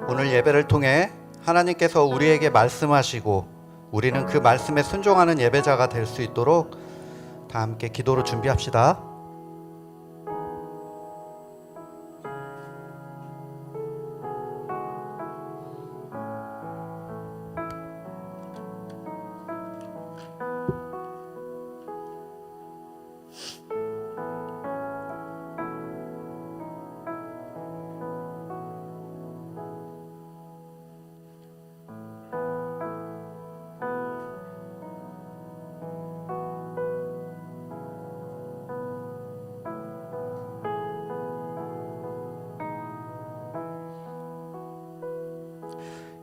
오늘 예배를 통해 하나님께서 우리에게 말씀하시고 우리는 그 말씀에 순종하는 예배자가 될 수 있도록 다 함께 기도로 준비합시다.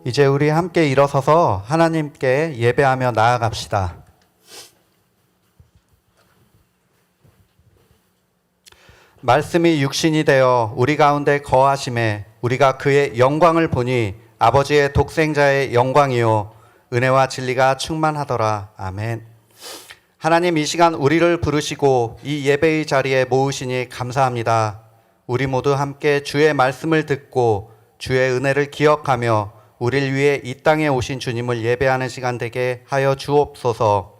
이제 우리 함께 일어서서 하나님께 예배하며 나아갑시다. 말씀이 육신이 되어 우리 가운데 거하심에 우리가 그의 영광을 보니 아버지의 독생자의 영광이요 은혜와 진리가 충만하더라. 아멘. 하나님, 이 시간 우리를 부르시고 이 예배의 자리에 모으시니 감사합니다. 우리 모두 함께 주의 말씀을 듣고 주의 은혜를 기억하며 우리를 위해 이 땅에 오신 주님을 예배하는 시간 되게 하여 주옵소서.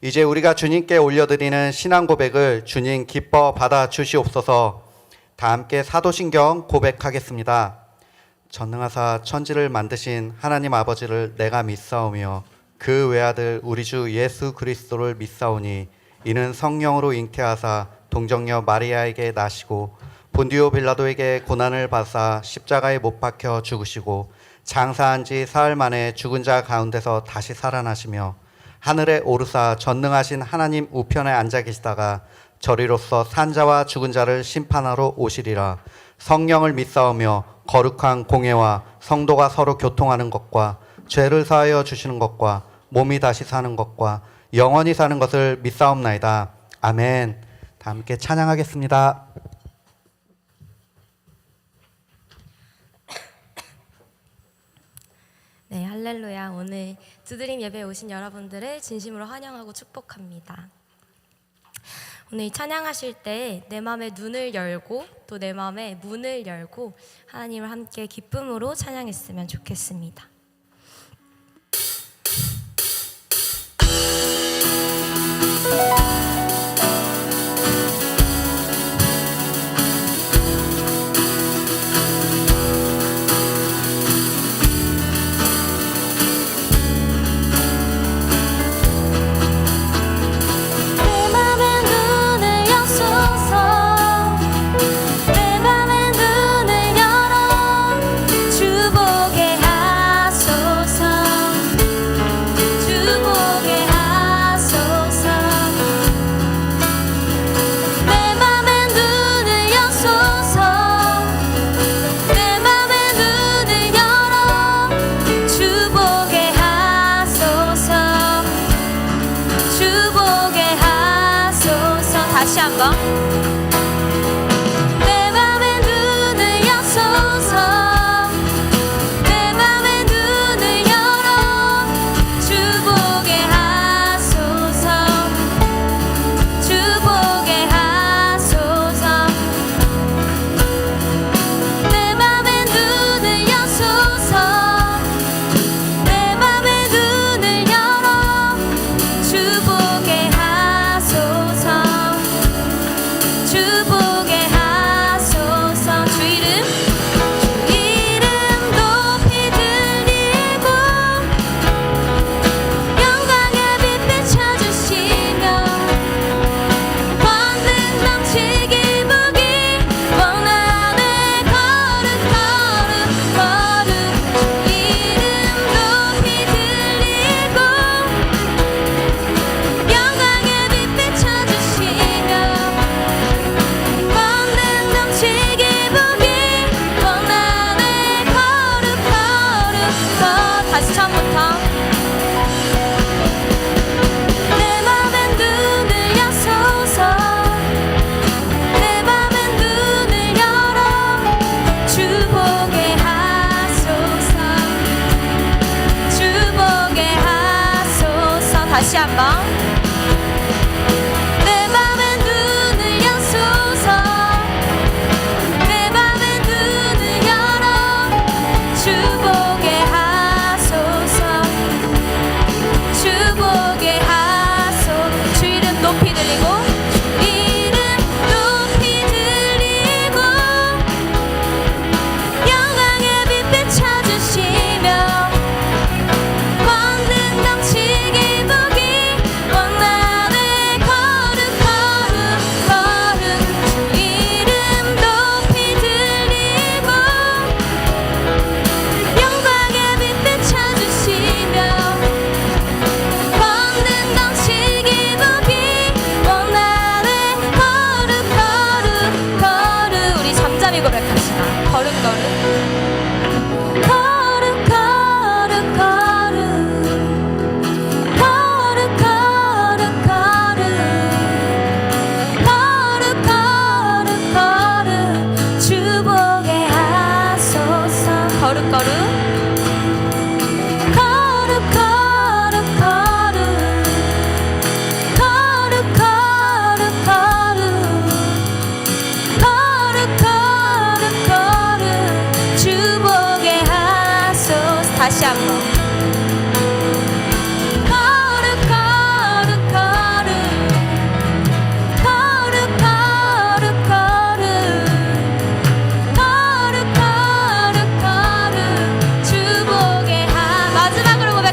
이제 우리가 주님께 올려드리는 신앙 고백을 주님 기뻐 받아 주시옵소서. 다 함께 사도신경 고백하겠습니다. 전능하사 천지를 만드신 하나님 아버지를 내가 믿사오며 그 외아들 우리 주 예수 그리스도를 믿사오니 이는 성령으로 잉태하사 동정녀 마리아에게 나시고 본디오 빌라도에게 고난을 받사 십자가에 못 박혀 죽으시고 장사한 지 사흘 만에 죽은 자 가운데서 다시 살아나시며 하늘에 오르사 전능하신 하나님 우편에 앉아 계시다가 저리로서 산자와 죽은 자를 심판하러 오시리라. 성령을 믿사오며 거룩한 공예와 성도가 서로 교통하는 것과 죄를 사하여 주시는 것과 몸이 다시 사는 것과 영원히 사는 것을 믿사옵나이다. 아멘. 다 함께 찬양하겠습니다. 네, 할렐루야. 오늘 두드림 예배에 오신 여러분들을 진심으로 환영하고 축복합니다. 오늘 찬양하실 때 내 마음의 눈을 열고 또 내 마음의 문을 열고 하나님을 함께 기쁨으로 찬양했으면 좋겠습니다. 다시 한번. 내 맘의 눈을 여소서. 내 맘의 눈을 열어 주 보게 하소서. 주 보게 하소서. 내 맘의 눈을 여소서. 내 맘의 눈을 열어 주 보게 하소서. 주 보게 하소서. 주 이름 높이 들리고 영광의 빛 비춰주시며 권능 넘치기 보기 원하네. 거룩 거룩 거룩. 주 이름 높이 들리고 영광의 빛 비춰주시며 권능 넘치기 보기 원하네. 거룩 거룩 거. 다시 처음부터. 내 맘의 눈을 여소서. 내 맘의 눈을 열어 주 보게 하소서. 주 보게 하소서. 다시 한번. 내 맘의 눈을 여소서. 내 맘의 눈을 열어 주 거룩 거룩 거룩 거룩 거룩 거룩 거룩 거룩 주보게 하소서. 다시 한번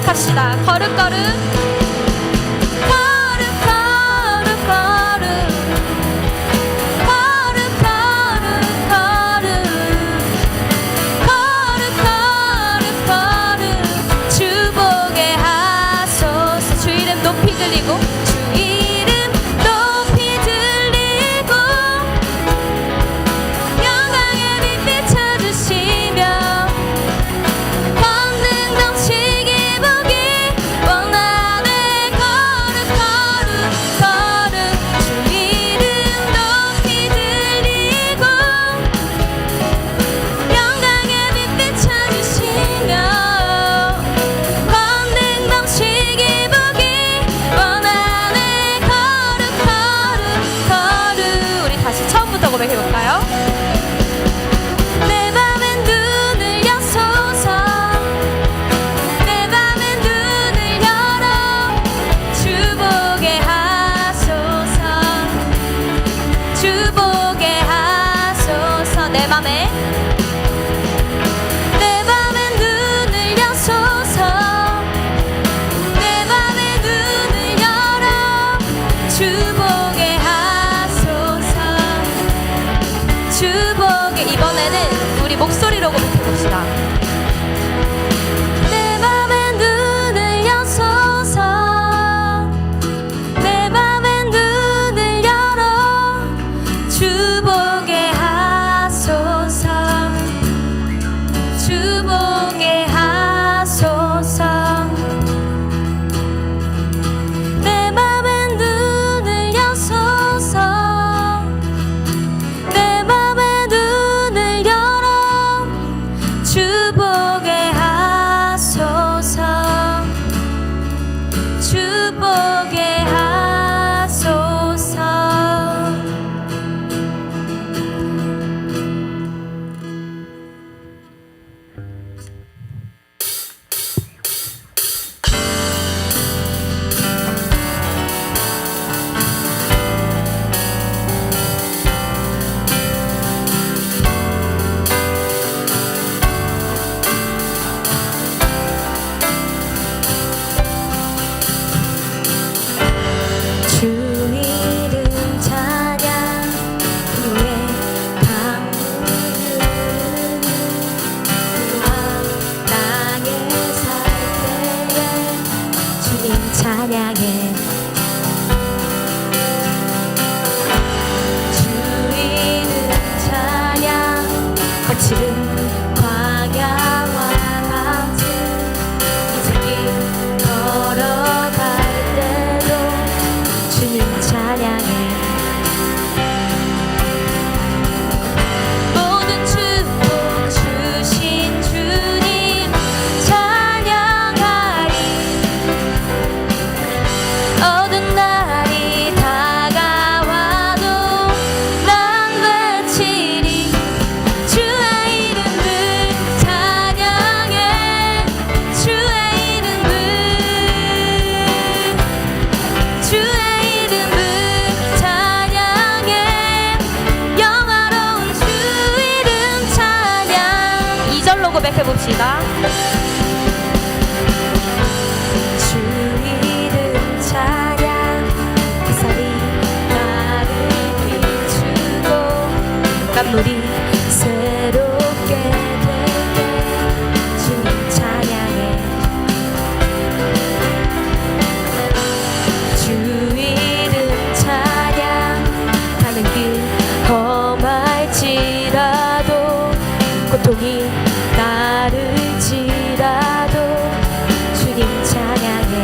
합시다. 거룩 거룩 거룩 거룩 거룩 거룩 거룩 거룩 주보게 하소서. 주 이름 높이 들리고 주 이름 높이 들리고 영광의 빛 비춰주시며 권능 넘치게 고백해볼까요? 내 맘의 눈을 여소서. 내 맘의 눈을 열어 주보게 하소서. 주보게 하소서. 내 맘의 눈을 여소서. 내 맘의 눈을 열어 주보게 주보게. 이번에는 우리 목소리로 고백해봅시다. 내 맘의 눈을 여소서. 내 맘의 눈을 열어 주보게 하소서. 주보게 하소서. 내 맘의 눈을 여소서. 주보게 하소서. 주보게 하소서. 주 이름 찬양 후에 강물을 땅에 살 때에 주님 찬양해. 주 이름 찬양 거칠은 광야와 같은 이슬길 걸어갈 때도 주님 찬양해. 모든 축복 주신 주님 찬양하리. 어두운 날이 다가와도 난 외치리. 주의 이름을 찬양해. 주의 이름을 주의 이름을 찬양해. 영화로운 주 이름 찬양. 2절로 고백해봅시다. 주 이름 찬양 햇살이 나를 비추고 만물이 새롭게 될 때 주님 찬양해. 주 이름 찬양 가는 길 험할지라도 고통이 따를지라도 주님 찬양해.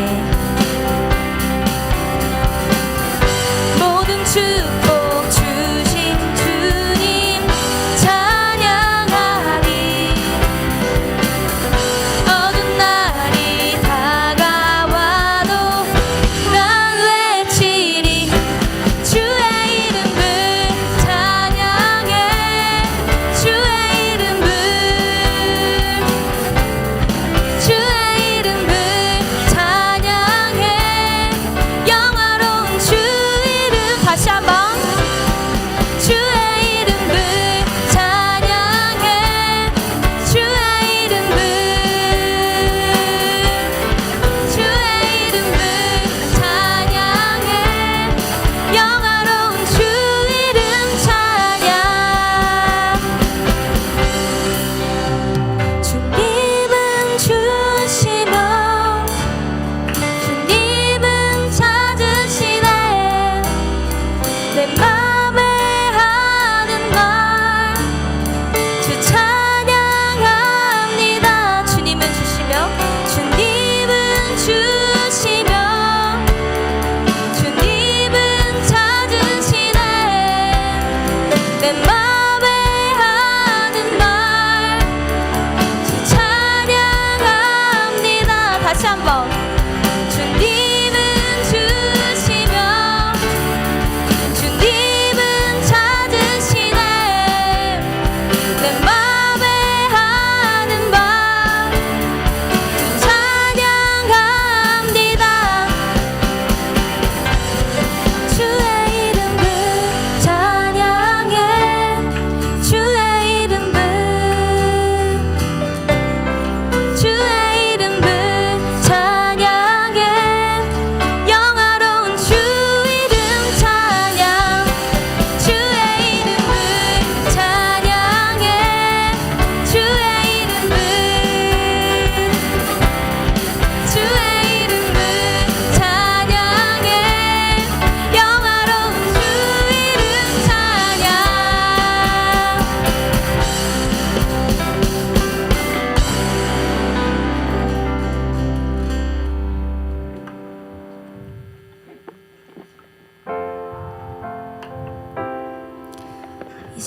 모든 축복 주신 주님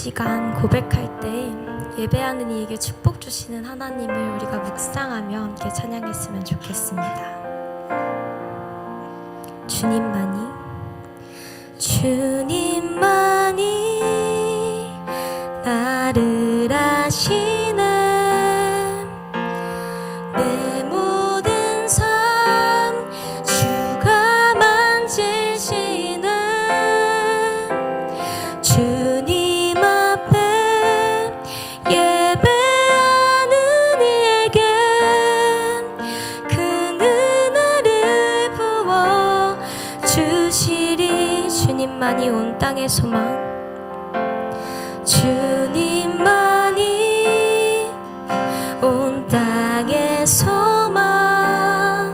시간 고백할 때 예배하는 이에게 축복 주시는 하나님을 우리가 묵상하며 함께 찬양했으면 좋겠습니다. 주님만이 나를 아시는 내 모든 삶 주가 만지시는 주님 앞에 예배하는 이에게 큰 은혜를 부어 주시리. 주님만이 온 땅의 소망, 주님만이 온 땅의 소망,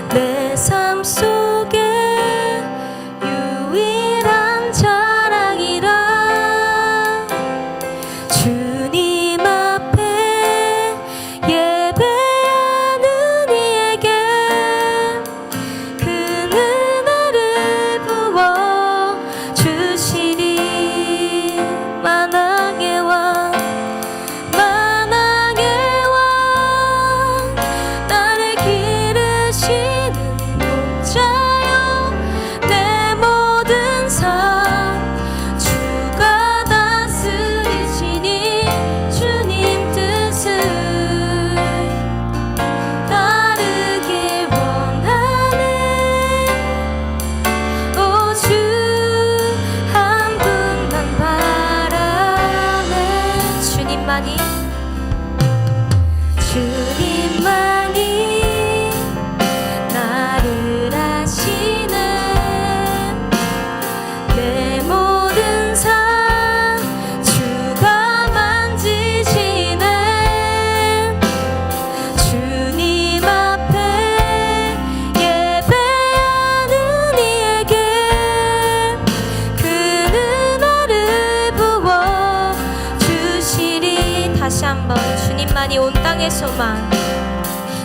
내 삶 속에 유일한 자랑이라. 주님 앞에 예배하는 이에게 큰 은혜를 부어 주시리. 만왕의 왕, 만왕의 왕, 나를 기르시는 목자여, 내 모든 삶 주가 다스리시니 주님 뜻을 따르길 원하네. 오 주 한 분만 바라네. 주님만이 나를 아시는 내 모든 삶 주가 만지시네. 주님 앞에 예배하는 이에게 큰 은혜를 부어 주시리. 다시 한번 주님만이 온 땅의 소망,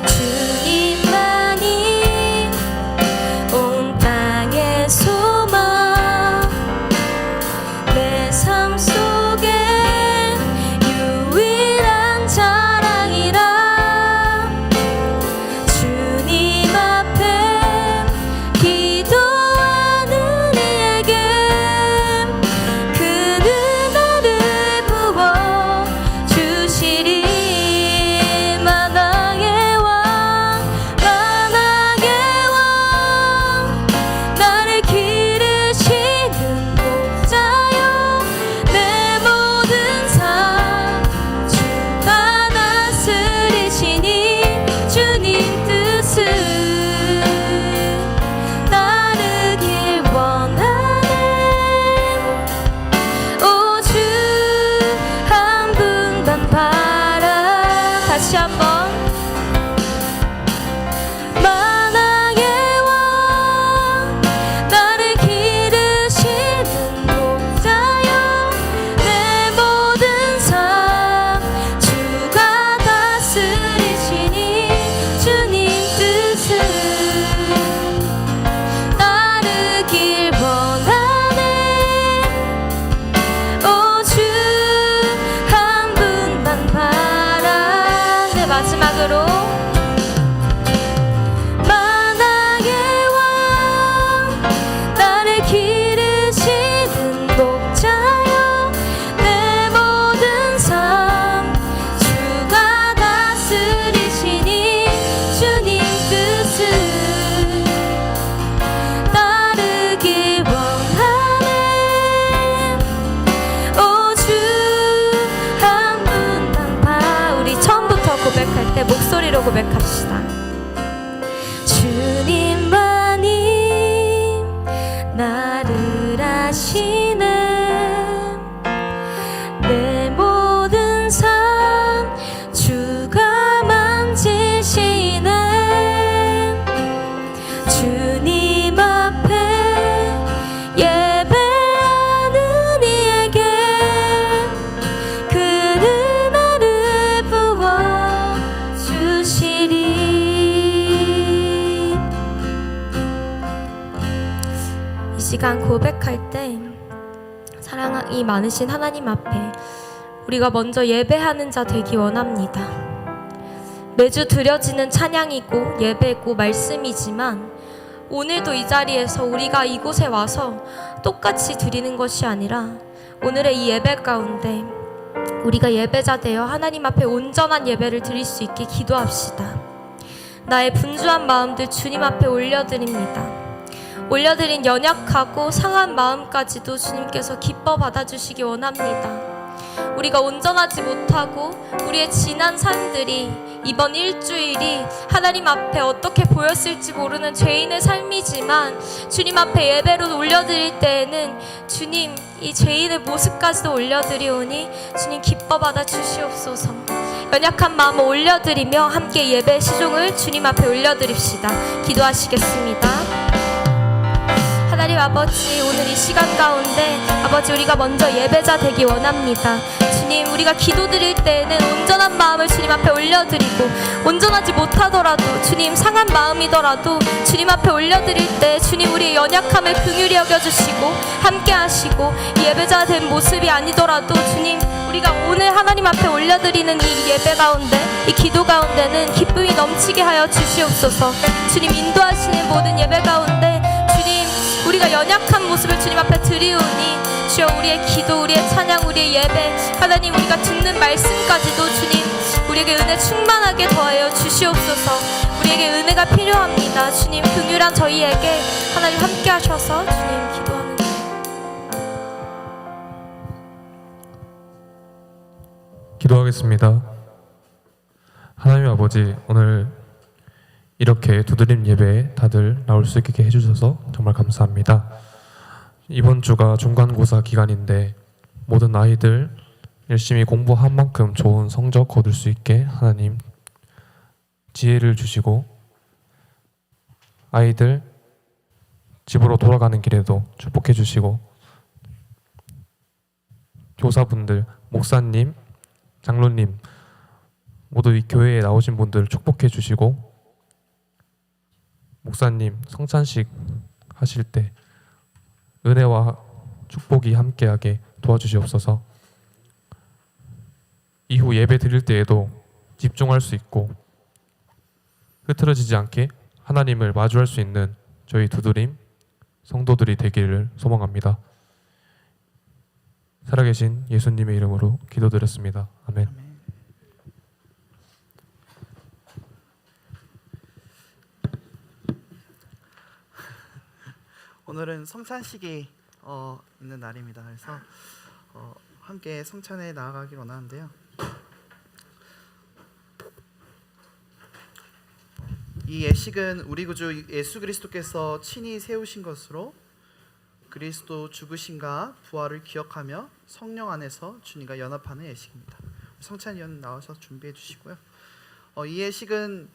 주님만이 온 땅의 소망, 내 삶 속에 유일한 자랑이라. 주님 앞에 기도하는 이에게 큰 은혜를 부어 주시리. 만왕의 왕, 만왕의 왕, 나를 기르시는 목자여, 내 모든 삶 주가 다스리시니 주님 뜻을 따르길 원하네. 오 주 한 분만 바라. 다시 한번 만왕의 왕, 나를 기르시는 목자여, 내 모든 삶 주가 다스리시니 주님 뜻을 따르길 원하네. 오 주 한 분만 바라. 네, 마지막으로 만왕의 왕, 나를 기르시는 목자여, 내 모든 삶 주가 다스리시니 주님 뜻을 따르길 원하네. 오 주 한 분만 봐. 우리 처음부터 고백할 때 목소리로 고백합시다. 주님만이 나를 아시는 내 모든 삶 주가 만지시네. 주님 앞에 예배하는 이에게 큰 은혜를 부어 주시리. 이 시간 고백할 때 사랑이 많으신 하나님 앞에 우리가 먼저 예배하는 자 되기 원합니다. 매주 드려지는 찬양이고 예배고 말씀이지만 오늘도 이 자리에서 우리가 이곳에 와서 똑같이 드리는 것이 아니라 오늘의 이 예배 가운데 우리가 예배자 되어 하나님 앞에 온전한 예배를 드릴 수 있게 기도합시다. 나의 분주한 마음들 주님 앞에 올려드립니다. 올려드린 연약하고 상한 마음까지도 주님께서 기뻐 받아주시기 원합니다. 우리가 온전하지 못하고 우리의 지난 삶들이 이번 일주일이 하나님 앞에 어떻게 보였을지 모르는 죄인의 삶이지만 주님 앞에 예배로 올려드릴 때에는 주님 이 죄인의 모습까지도 올려드리오니 주님 기뻐 받아 주시옵소서. 연약한 마음을 올려드리며 함께 예배 시종을 주님 앞에 올려드립시다. 기도하시겠습니다. 하나님 아버지, 오늘 이 시간 가운데 아버지 우리가 먼저 예배자 되기 원합니다. 주님, 우리가 기도드릴 때에는 온전한 마음을 주님 앞에 올려드리고 온전하지 못하더라도 주님 상한 마음이더라도 주님 앞에 올려드릴 때 주님 우리의 연약함을 긍휼히 여겨주시고 함께 하시고 예배자 된 모습이 아니더라도 주님 우리가 오늘 하나님 앞에 올려드리는 이 예배 가운데 이 기도 가운데는 기쁨이 넘치게 하여 주시옵소서. 주님 인도하시는 모든 예배 가운데 주님 우리가 연약한 모습을 주님 앞에 드리오니 주여 우리의 기도, 우리의 찬양, 우리의 예배 하나님 우리가 듣는 말씀까지도 주님 우리에게 은혜 충만하게 더하여 주시옵소서. 우리에게 은혜가 필요합니다. 주님 긍휼한 저희에게 하나님 함께 하셔서 주님 기도하는 기도하겠습니다. 하나님 아버지, 오늘 이렇게 두드림 예배에 다들 나올 수 있게 해주셔서 정말 감사합니다. 이번 주가 중간고사 기간인데 모든 아이들 열심히 공부한 만큼 좋은 성적 거둘 수 있게 하나님 지혜를 주시고 아이들 집으로 돌아가는 길에도 축복해 주시고 교사분들, 목사님, 장로님 모두 이 교회에 나오신 분들 축복해 주시고 목사님 성찬식 하실 때 은혜와 축복이 함께하게 도와주시옵소서. 이후 예배 드릴 때에도 집중할 수 있고 흐트러지지 않게 하나님을 마주할 수 있는 저희 두드림 성도들이 되기를 소망합니다. 살아계신 예수님의 이름으로 기도드렸습니다. 아멘. 오늘은 성찬식이 있는 날입니다. 그래서 함께 성찬에 나아가길 원하는데요. 이 예식은 우리 구주 예수 그리스도께서 친히 세우신 것으로 그리스도 죽으심과 부활을 기억하며 성령 안에서 주님과 연합하는 예식입니다. 성찬위원 나와서 준비해 주시고요. 이 예식은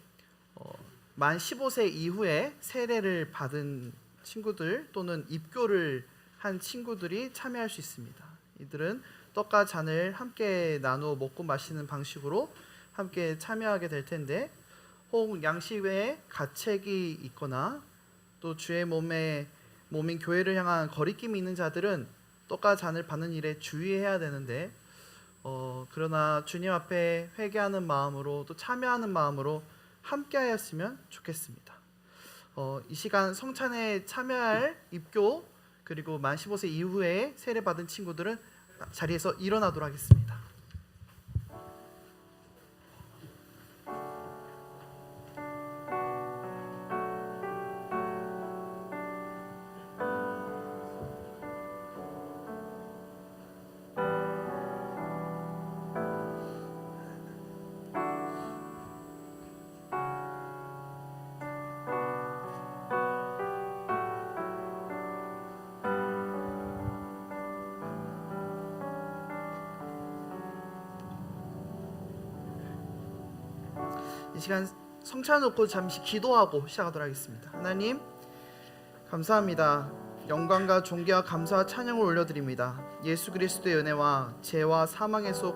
만 15세 이후에 세례를 받은 친구들 또는 입교를 한 친구들이 참여할 수 있습니다. 이들은 떡과 잔을 함께 나누어 먹고 마시는 방식으로 함께 참여하게 될 텐데 혹 양식 외에 가책이 있거나 또 주의 몸인 교회를 향한 거리낌이 있는 자들은 떡과 잔을 받는 일에 주의해야 되는데 그러나 주님 앞에 회개하는 마음으로 또 참여하는 마음으로 함께하였으면 좋겠습니다. 이 시간 성찬에 참여할 입교 그리고 만 15세 이후에 세례받은 친구들은 자리에서 일어나도록 하겠습니다. 이 시간 성찬 놓고 잠시 기도하고 시작하도록 하겠습니다. 하나님 감사합니다. 영광과 존귀와 감사와 찬양을 올려드립니다. 예수 그리스도의 은혜와 죄와 사망에서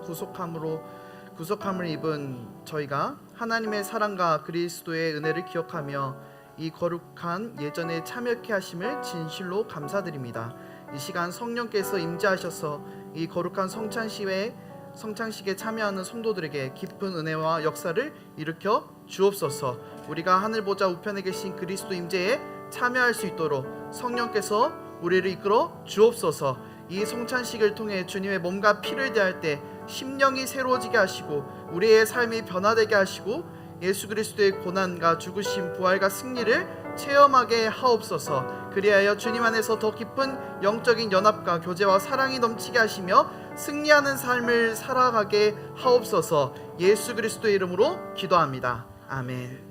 구속함을 입은 저희가 하나님의 사랑과 그리스도의 은혜를 기억하며 이 거룩한 예전에 참여케 하심을 진실로 감사드립니다. 이 시간 성령께서 임재하셔서 이 거룩한 성찬식에 참여하는 성도들에게 깊은 은혜와 역사를 일으켜 주옵소서. 우리가 하늘 보좌 우편에 계신 그리스도 임재에 참여할 수 있도록 성령께서 우리를 이끌어 주옵소서. 이 성찬식을 통해 주님의 몸과 피를 대할 때 심령이 새로워지게 하시고 우리의 삶이 변화되게 하시고 예수 그리스도의 고난과 죽으심, 부활과 승리를 체험하게 하옵소서. 그리하여 주님 안에서 더 깊은 영적인 연합과 교제와 사랑이 넘치게 하시며 승리하는 삶을 살아가게 하옵소서. 예수 그리스도의 이름으로 기도합니다. 아멘.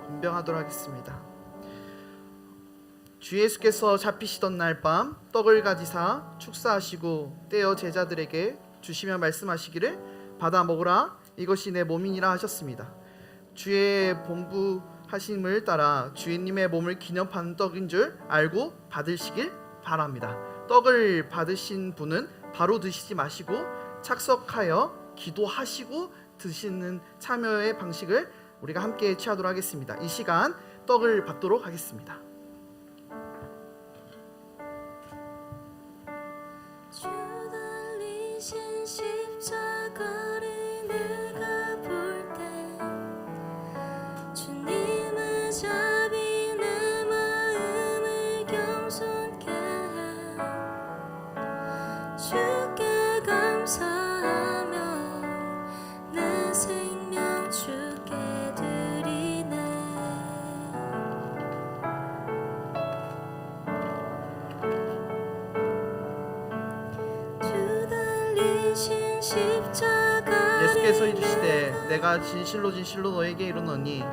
분병하도록 하겠습니다. 주 예수께서 잡히시던 날 밤 떡을 가지사 축사하시고 떼어 제자들에게 주시며 말씀하시기를 받아 먹으라 이것이 내 몸이니라 하셨습니다. 주의 본부하심을 따라 주인님의 몸을 기념하는 떡인 줄 알고 받으시길 바랍니다. 떡을 받으신 분은 바로 드시지 마시고 착석하여 기도하시고 드시는 참여의 방식을 우리가 함께 취하도록 하겠습니다. 이 시간 떡을 받도록 하겠습니다. 주 달리신 십자가를 내가 볼 때 주님의 자비 내 마음을 겸손케 해 주께 감사하며 내 생명 주께 드리네. 주 달리신 십자가를 예수께서 이르시되 내가 진실로 진실로 너에게 이르노니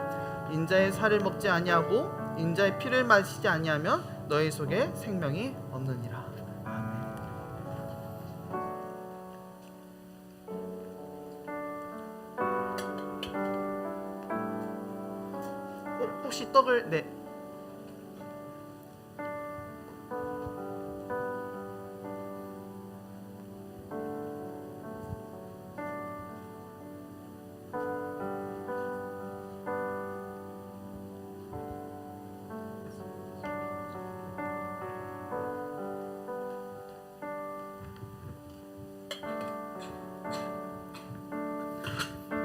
인자의 살을 먹지 아니하고 인자의 피를 마시지 아니하면 너희 속에 생명이 없느니라. 혹시 떡을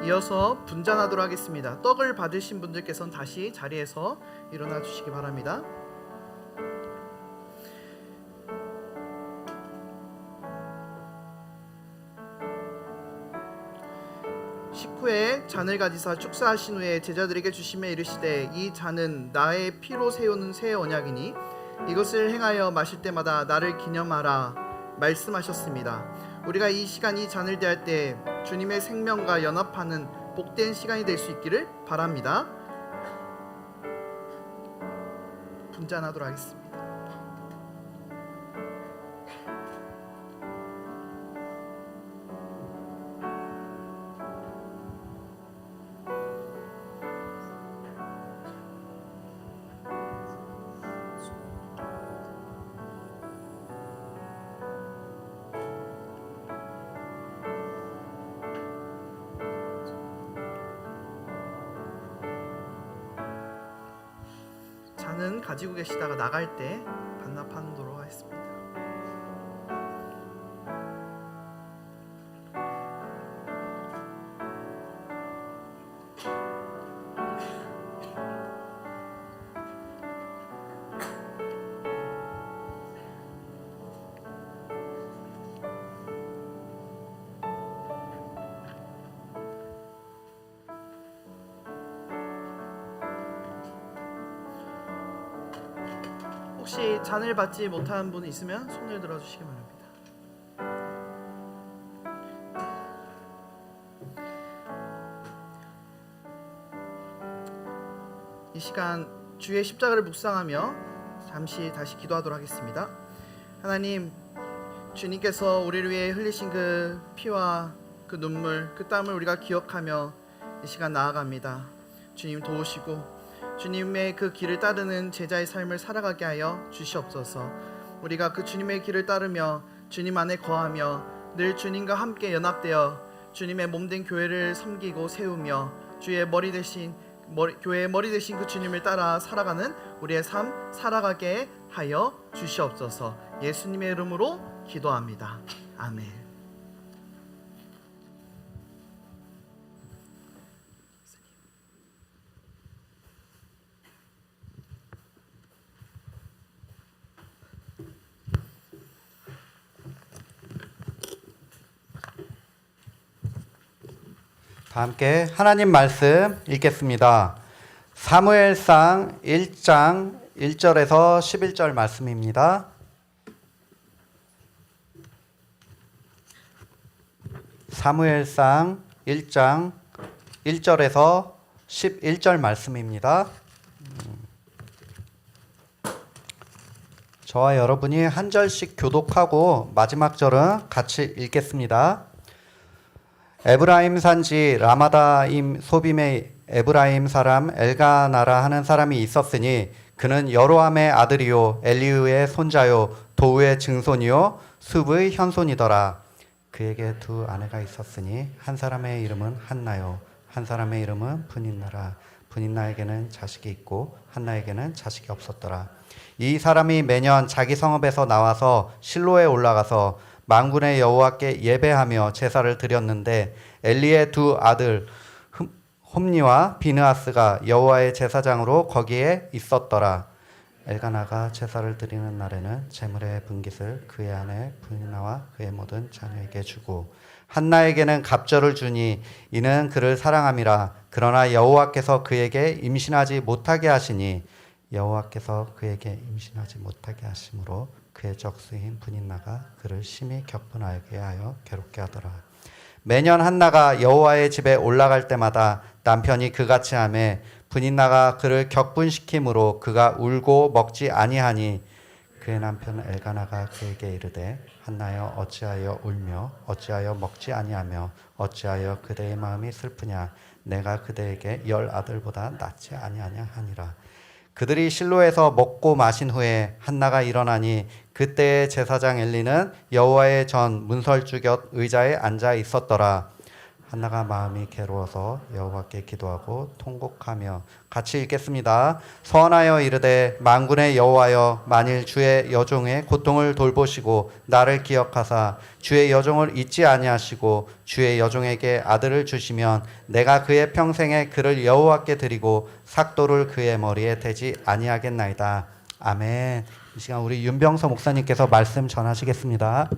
이어서 분잔하도록 하겠습니다. 떡을 받으신 분들께서는 다시 자리에서 일어나 주시기 바랍니다. 식후에 잔을 가지사 축사하신 후에 제자들에게 주시며 이르시되 이 잔은 나의 피로 세우는 새 언약이니 이것을 행하여 마실 때마다 나를 기념하라 말씀하셨습니다. 우리가 이 시간 이 잔을 대할 때 주님의 생명과 연합하는 복된 시간이 될 수 있기를 바랍니다. 분잔하도록 하겠습니다. 잔은 가지고 계시다가 나갈 때 반납하도록 하겠습니다. 혹시 잔을 받지 못한 분 있으면 손을 들어주시기 바랍니다. 이 시간 주의 십자가를 묵상하며 잠시 다시 기도하도록 하겠습니다. 하나님, 주님께서 우리를 위해 흘리신 그 피와 그 눈물, 그 땀을 우리가 기억하며 이 시간 나아갑니다. 주님 도우시고 주님의 그 길을 따르는 제자의 삶을 살아가게 하여 주시옵소서. 우리가 그 주님의 길을 따르며 주님 안에 거하며 늘 주님과 함께 연합되어 주님의 몸된 교회를 섬기고 세우며 주의 머리 대신 교회의 머리 되신 그 주님을 따라 살아가는 우리의 삶 살아가게 하여 주시옵소서. 예수님의 이름으로 기도합니다. 아멘. 다 함께 하나님 말씀 읽겠습니다. 사무엘상 1장 1절에서 11절 말씀입니다. 사무엘상 1장 1절에서 11절 말씀입니다. 저와 여러분이 한 절씩 교독하고 마지막 절은 같이 읽겠습니다. 에브라임 산지 라마다임 소빔의 에브라임 사람 엘가나라 하는 사람이 있었으니 그는 여로함의 아들이요 엘리우의 손자요 도우의 증손이요 숲의 현손이더라. 그에게 두 아내가 있었으니 한 사람의 이름은 한나요 한 사람의 이름은 분인나라. 분인나에게는 자식이 있고 한나에게는 자식이 없었더라. 이 사람이 매년 자기 성읍에서 나와서 실로에 올라가서 만군의 여호와께 예배하며 제사를 드렸는데 엘리의 두 아들 홈니와 비느하스가 여호와의 제사장으로 거기에 있었더라. 엘가나가 제사를 드리는 날에는 제물의 분깃을 그의 아내 분이나와 그의 모든 자녀에게 주고 한나에게는 갑절을 주니 이는 그를 사랑함이라. 그러나 여호와께서 그에게 임신하지 못하게 하시니 여호와께서 그에게 임신하지 못하게 하심으로 그의 적수인 분인나가 그를 심히 격분하게 하여 괴롭게 하더라. 매년 한나가 여호와의 집에 올라갈 때마다 남편이 그같이 하매 분인나가 그를 격분시키므로 그가 울고 먹지 아니하니 그의 남편 엘가나가 그에게 이르되 한나여 어찌하여 울며 어찌하여 먹지 아니하며 어찌하여 그대의 마음이 슬프냐. 내가 그대에게 10 아들보다 낫지 아니하냐 하니라. 그들이 실로에서 먹고 마신 후에 한나가 일어나니 그때의 제사장 엘리는 여호와의 전 문설주 곁 의자에 앉아 있었더라. 한나가 마음이 괴로워서 여호와께 기도하고 통곡하며 같이 읽겠습니다. 서원하여 이르되 만군의 여호와여 만일 주의 여종의 고통을 돌보시고 나를 기억하사 주의 여종을 잊지 아니하시고 주의 여종에게 아들을 주시면 내가 그의 평생에 그를 여호와께 드리고 삭도를 그의 머리에 대지 아니하겠나이다. 아멘. 이 시간 우리 윤병서 목사님께서 말씀 전하시겠습니다.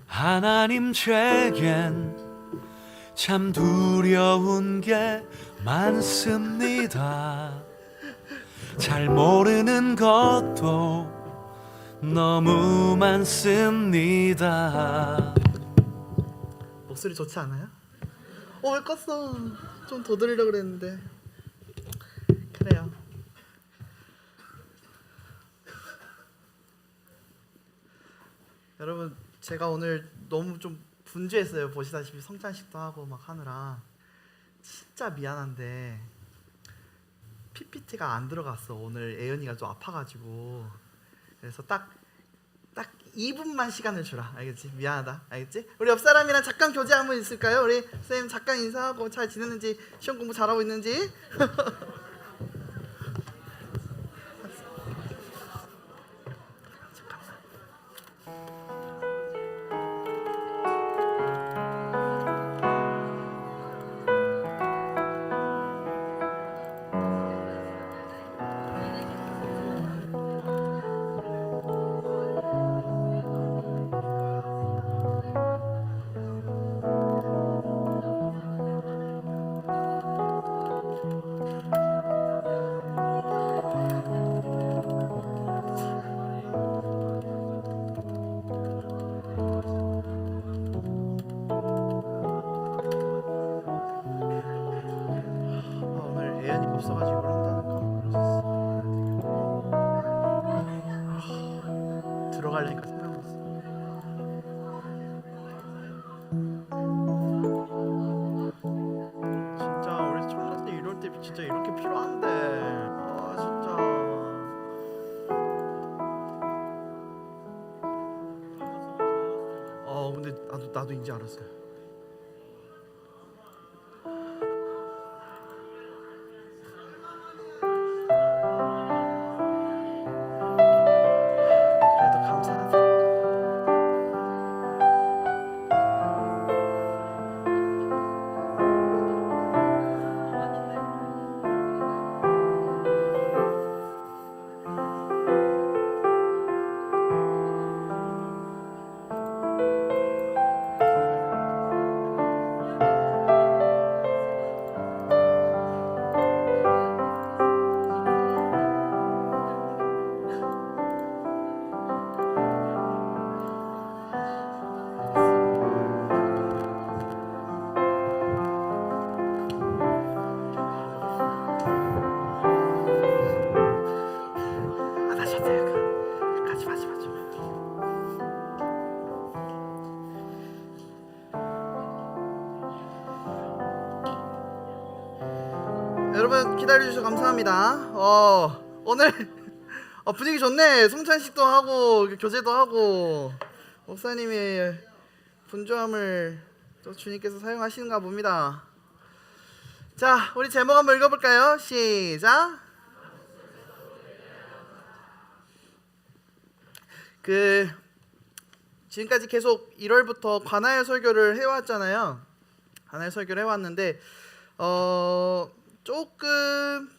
하나님 죄겐 참 두려운 게 많습니다. 잘 모르는 것도 너무 많습니다. 목소리 좋지 않아요? 왜 껐어? 좀 더 들으려고 그랬는데. 그래요. 여러분, 제가 오늘 너무 좀 분주했어요. 보시다시피 성찬식도 하고 막 하느라 진짜 미안한데 PPT가 안 들어갔어. 오늘 애연이가 좀 아파가지고. 그래서 딱 2분만 시간을 주라. 알겠지? 미안하다. 알겠지? 우리 옆 사람이랑 잠깐 교제 한번 있을까요? 우리 쌤 잠깐 인사하고 잘 지냈는지, 시험 공부 잘하고 있는지. 오늘 애연이가 없어가지고 이걸 한다는 거 몰랐어. 들어가려니까 생각났어. 진짜 우리 청년 때 이럴 때 진짜 이렇게 필요한데. 진짜. 근데 나도 이제 알았어요. 여러분 기다려주셔서 감사합니다. 오늘 분위기 좋네. 성찬식도 하고 교제도 하고 목사님이 분주함을 또 주님께서 사용하시는가 봅니다. 자, 우리 제목 한번 읽어볼까요? 시작. 지금까지 계속 1월부터 관하여 설교를 해왔잖아요. 관하여 설교를 해왔는데 조금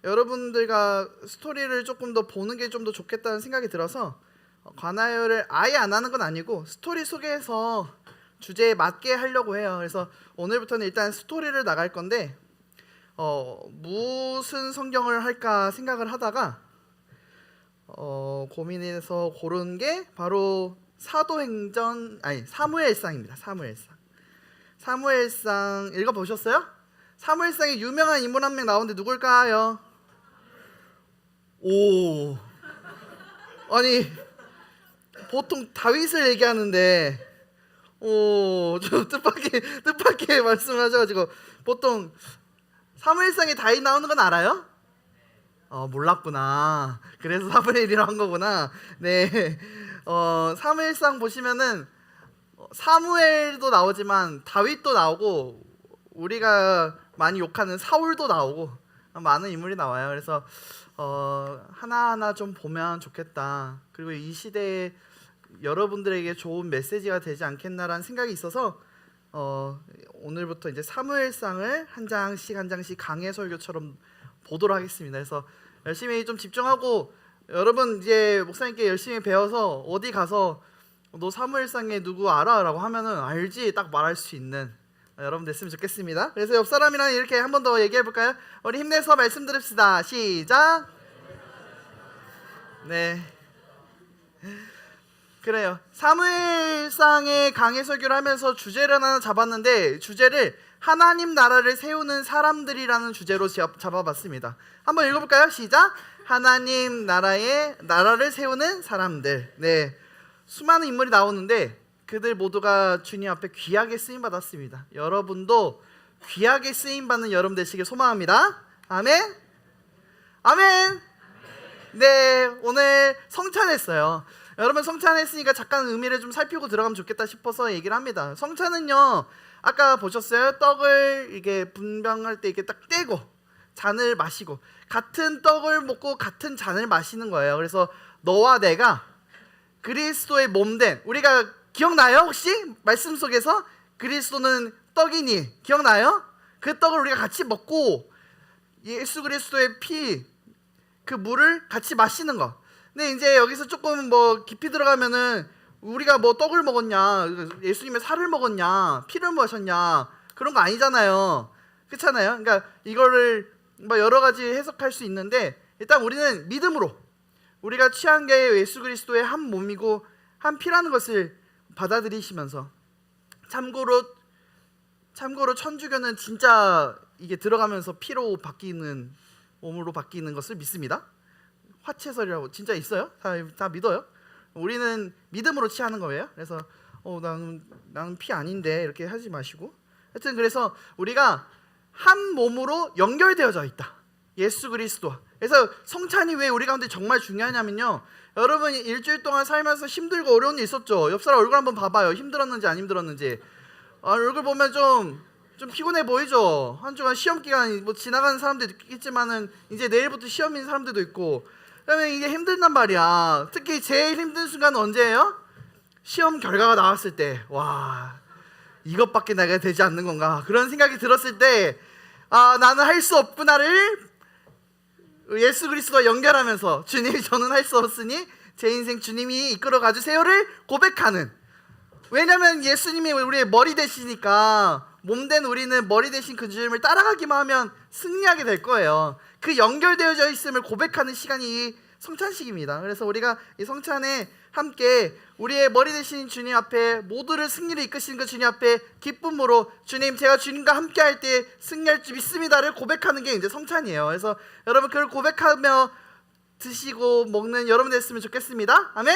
여러분들과 스토리를 조금 더 보는 게 좀 더 좋겠다는 생각이 들어서 관하여를 아예 안 하는 건 아니고 스토리 속에서 주제에 맞게 하려고 해요. 그래서 오늘부터는 일단 스토리를 나갈 건데 무슨 성경을 할까 생각을 하다가 고민해서 고른 게 바로 사무엘상입니다. 사무엘상 읽어보셨어요? 사무엘상에 유명한 인물 한 명 나오는데 누굴까요? 아니 보통 다윗을 얘기하는데 좀 뜻밖의 말씀을 하셔가지고 보통 사무엘상에 다윗 나오는 건 알아요? 몰랐구나. 그래서 사무엘이라고 한 거구나. 네. 사무엘상 보시면은 사무엘도 나오지만 다윗도 나오고 우리가 많이 욕하는 사울도 나오고 많은 인물이 나와요. 그래서 하나하나 좀 보면 좋겠다. 그리고 이 시대에 여러분들에게 좋은 메시지가 되지 않겠나라는 생각이 있어서 오늘부터 이제 사무엘상을 한 장씩 강해 설교처럼 보도록 하겠습니다. 그래서 열심히 좀 집중하고 여러분 이제 목사님께 열심히 배워서 어디 가서 너 사무엘상에 누구 알아? 라고 하면은 알지 딱 말할 수 있는 여러분 됐으면 좋겠습니다. 그래서 옆 사람이랑 이렇게 한 번 더 얘기해 볼까요? 우리 힘내서 말씀 들읍시다. 시작. 네. 그래요. 사무엘상의 강해 설교를 하면서 주제를 하나 잡았는데 주제를 하나님 나라를 세우는 사람들이라는 주제로 잡아봤습니다. 한번 읽어볼까요? 시작. 하나님 나라를 세우는 사람들. 네. 수많은 인물이 나오는데 그들 모두가 주님 앞에 귀하게 쓰임 받았습니다. 여러분도 귀하게 쓰임 받는 여러분 되시길 소망합니다. 아멘. 아멘. 네, 오늘 성찬했어요. 여러분 성찬했으니까 잠깐 의미를 좀 살피고 들어가면 좋겠다 싶어서 얘기를 합니다. 성찬은요, 아까 보셨어요? 떡을 이게 분병할 때 이렇게 딱 떼고 잔을 마시고 같은 떡을 먹고 같은 잔을 마시는 거예요. 그래서 너와 내가 그리스도의 몸된, 우리가 기억나요? 혹시 말씀 속에서 그리스도는 떡이니 기억나요? 그 떡을 우리가 같이 먹고 예수 그리스도의 피, 그 물을 같이 마시는 거. 근데 이제 여기서 조금 깊이 들어가면은 우리가 떡을 먹었냐, 예수님의 살을 먹었냐, 피를 마셨냐, 그런 거 아니잖아요. 그렇잖아요. 그러니까 이거를 여러 가지 해석할 수 있는데 일단 우리는 믿음으로 우리가 취한 게 예수 그리스도의 한 몸이고 한 피라는 것을 받아들이시면서 참고로 천주교는 진짜 이게 들어가면서 피로 바뀌는, 몸으로 바뀌는 것을 믿습니다. 화채설이라고 진짜 있어요. 다 믿어요. 우리는 믿음으로 취하는 거예요. 그래서 나는 피 아닌데 이렇게 하지 마시고, 하여튼 그래서 우리가 한 몸으로 연결되어져 있다. 예수 그리스도. 그래서 성찬이 왜 우리 가운데 정말 중요하냐면요, 여러분이 일주일 동안 살면서 힘들고 어려운 일 있었죠? 옆 사람 얼굴 한번 봐봐요. 힘들었는지 안 힘들었는지. 얼굴 보면 좀 피곤해 보이죠? 한 주간 시험 기간 지나가는 사람들도 있겠지만은 이제 내일부터 시험인 사람들도 있고, 그러면 이게 힘들단 말이야. 특히 제일 힘든 순간은 언제예요? 시험 결과가 나왔을 때. 와, 이것밖에 내가 되지 않는 건가, 그런 생각이 들었을 때, 나는 할 수 없구나를 예수 그리스도와 연결하면서 주님, 저는 할 수 없으니 제 인생 주님이 이끌어 가주세요를 고백하는. 왜냐면 예수님이 우리의 머리 되시니까 몸된 우리는 머리 되신 그 주님을 따라가기만 하면 승리하게 될 거예요. 그 연결되어져 있음을 고백하는 시간이 이 성찬식입니다. 그래서 우리가 이 성찬에 함께 우리의 머리 되신 주님 앞에, 모두를 승리를 이끄시는 그 주님 앞에 기쁨으로 주님, 제가 주님과 함께 할 때 승리할 줄 믿습니다를 고백하는 게 이제 성찬이에요. 그래서 여러분 그걸 고백하며 드시고 먹는 여러분 됐으면 좋겠습니다. 아멘.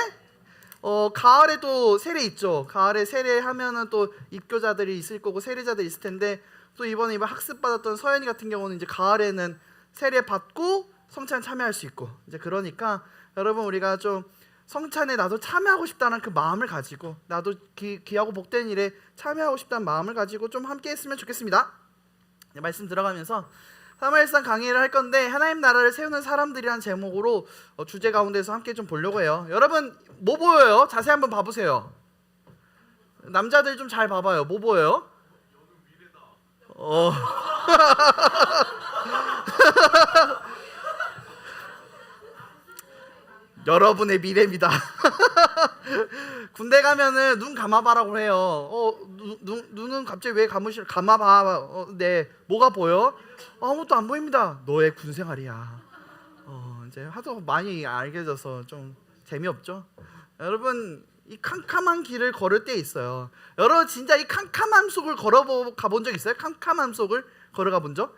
가을에도 세례 있죠. 가을에 세례하면은 또 입교자들이 있을 거고 세례자들이 있을 텐데, 또 이번 학습 받았던 서연이 같은 경우는 이제 가을에는 세례 받고 성찬 참여할 수 있고, 이제 그러니까 여러분 우리가 좀 성찬에 나도 참여하고 싶다는 그 마음을 가지고, 나도 귀하고 복된 일에 참여하고 싶다는 마음을 가지고 좀 함께 했으면 좋겠습니다. 네, 말씀 들어가면서 사무엘상 강의를 할 건데, 하나님 나라를 세우는 사람들이란 제목으로 주제 가운데서 함께 좀 보려고 해요. 여러분 뭐 보여요? 자세히 한번 봐보세요. 남자들 좀 잘 봐봐요. 뭐 보여요? 여러분의 미래입니다. 군대 가면은 눈 감아봐라고 해요. 눈은 갑자기 왜 감아봐. 네, 뭐가 보여? 아무것도 안 보입니다. 너의 군 생활이야. 이제 하도 많이 알게져서 좀 재미없죠. 여러분 이 캄캄한 길을 걸을 때 있어요. 여러분 진짜 이 캄캄함 속을 가본 적 있어요? 캄캄함 속을 걸어가 본 적?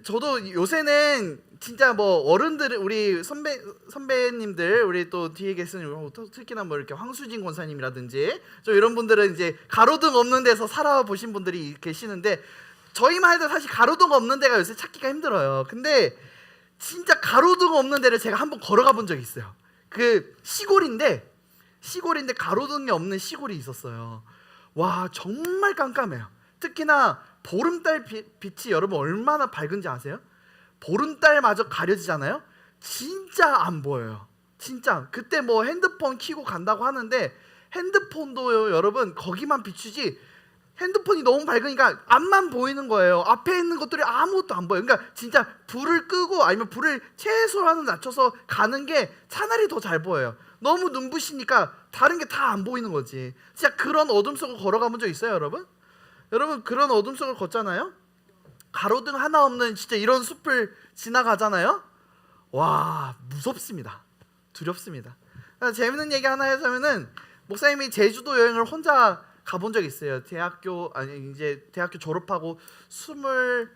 저도 요새는 진짜 뭐 어른들, 우리 선배님들, 우리 또 뒤에 계시는 특히나 뭐 이렇게 황수진 권사님이라든지 좀 이런 분들은 이제 가로등 없는 데서 살아보신 분들이 계시는데, 저희만 해도 사실 가로등 없는 데가 요새 찾기가 힘들어요. 근데 진짜 가로등 없는 데를 제가 한번 걸어가 본 적이 있어요. 그 시골인데 가로등이 없는 시골이 있었어요. 와, 정말 깜깜해요. 특히나 보름달 빛이 여러분 얼마나 밝은지 아세요? 보름달마저 가려지잖아요. 진짜 안 보여요. 진짜 그때 뭐 핸드폰 켜고 간다고 하는데, 핸드폰도 여러분 거기만 비추지, 핸드폰이 너무 밝으니까 앞만 보이는 거예요. 앞에 있는 것들이 아무것도 안 보여요. 그러니까 진짜 불을 끄고 아니면 불을 최소한으로 낮춰서 가는 게 차라리 더 잘 보여요. 너무 눈부시니까 다른 게 다 안 보이는 거지. 진짜 그런 어둠 속을 걸어가 본 적 있어요, 여러분? 여러분 그런 어둠 속을 걷잖아요. 가로등 하나 없는 진짜 이런 숲을 지나가잖아요. 와, 무섭습니다. 두렵습니다. 재밌는 얘기 하나 해자면은, 목사님이 제주도 여행을 혼자 가본 적이 있어요. 대학교 졸업하고 25이었나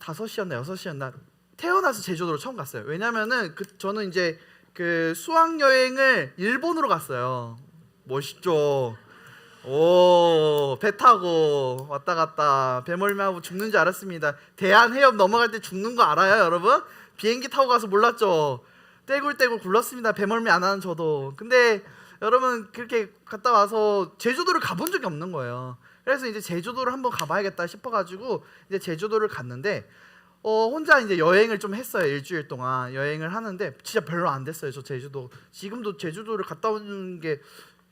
6이었나 태어나서 제주도로 처음 갔어요. 왜냐면은 저는 이제 그 수학 여행을 일본으로 갔어요. 멋있죠. 배 타고 왔다 갔다 배멀미하고 죽는 줄 알았습니다. 대한해협 넘어갈 때 죽는 거 알아요, 여러분? 비행기 타고 가서 몰랐죠. 떼굴떼굴 굴렀습니다. 배멀미 안 하는 저도. 근데 여러분 그렇게 갔다 와서 제주도를 가본 적이 없는 거예요. 그래서 이제 제주도를 한번 가봐야겠다 싶어가지고 이제 제주도를 갔는데, 혼자 이제 여행을 좀 했어요. 일주일 동안 여행을 하는데 진짜 별로 안 됐어요. 저 제주도 지금도 제주도를 갔다 오는 게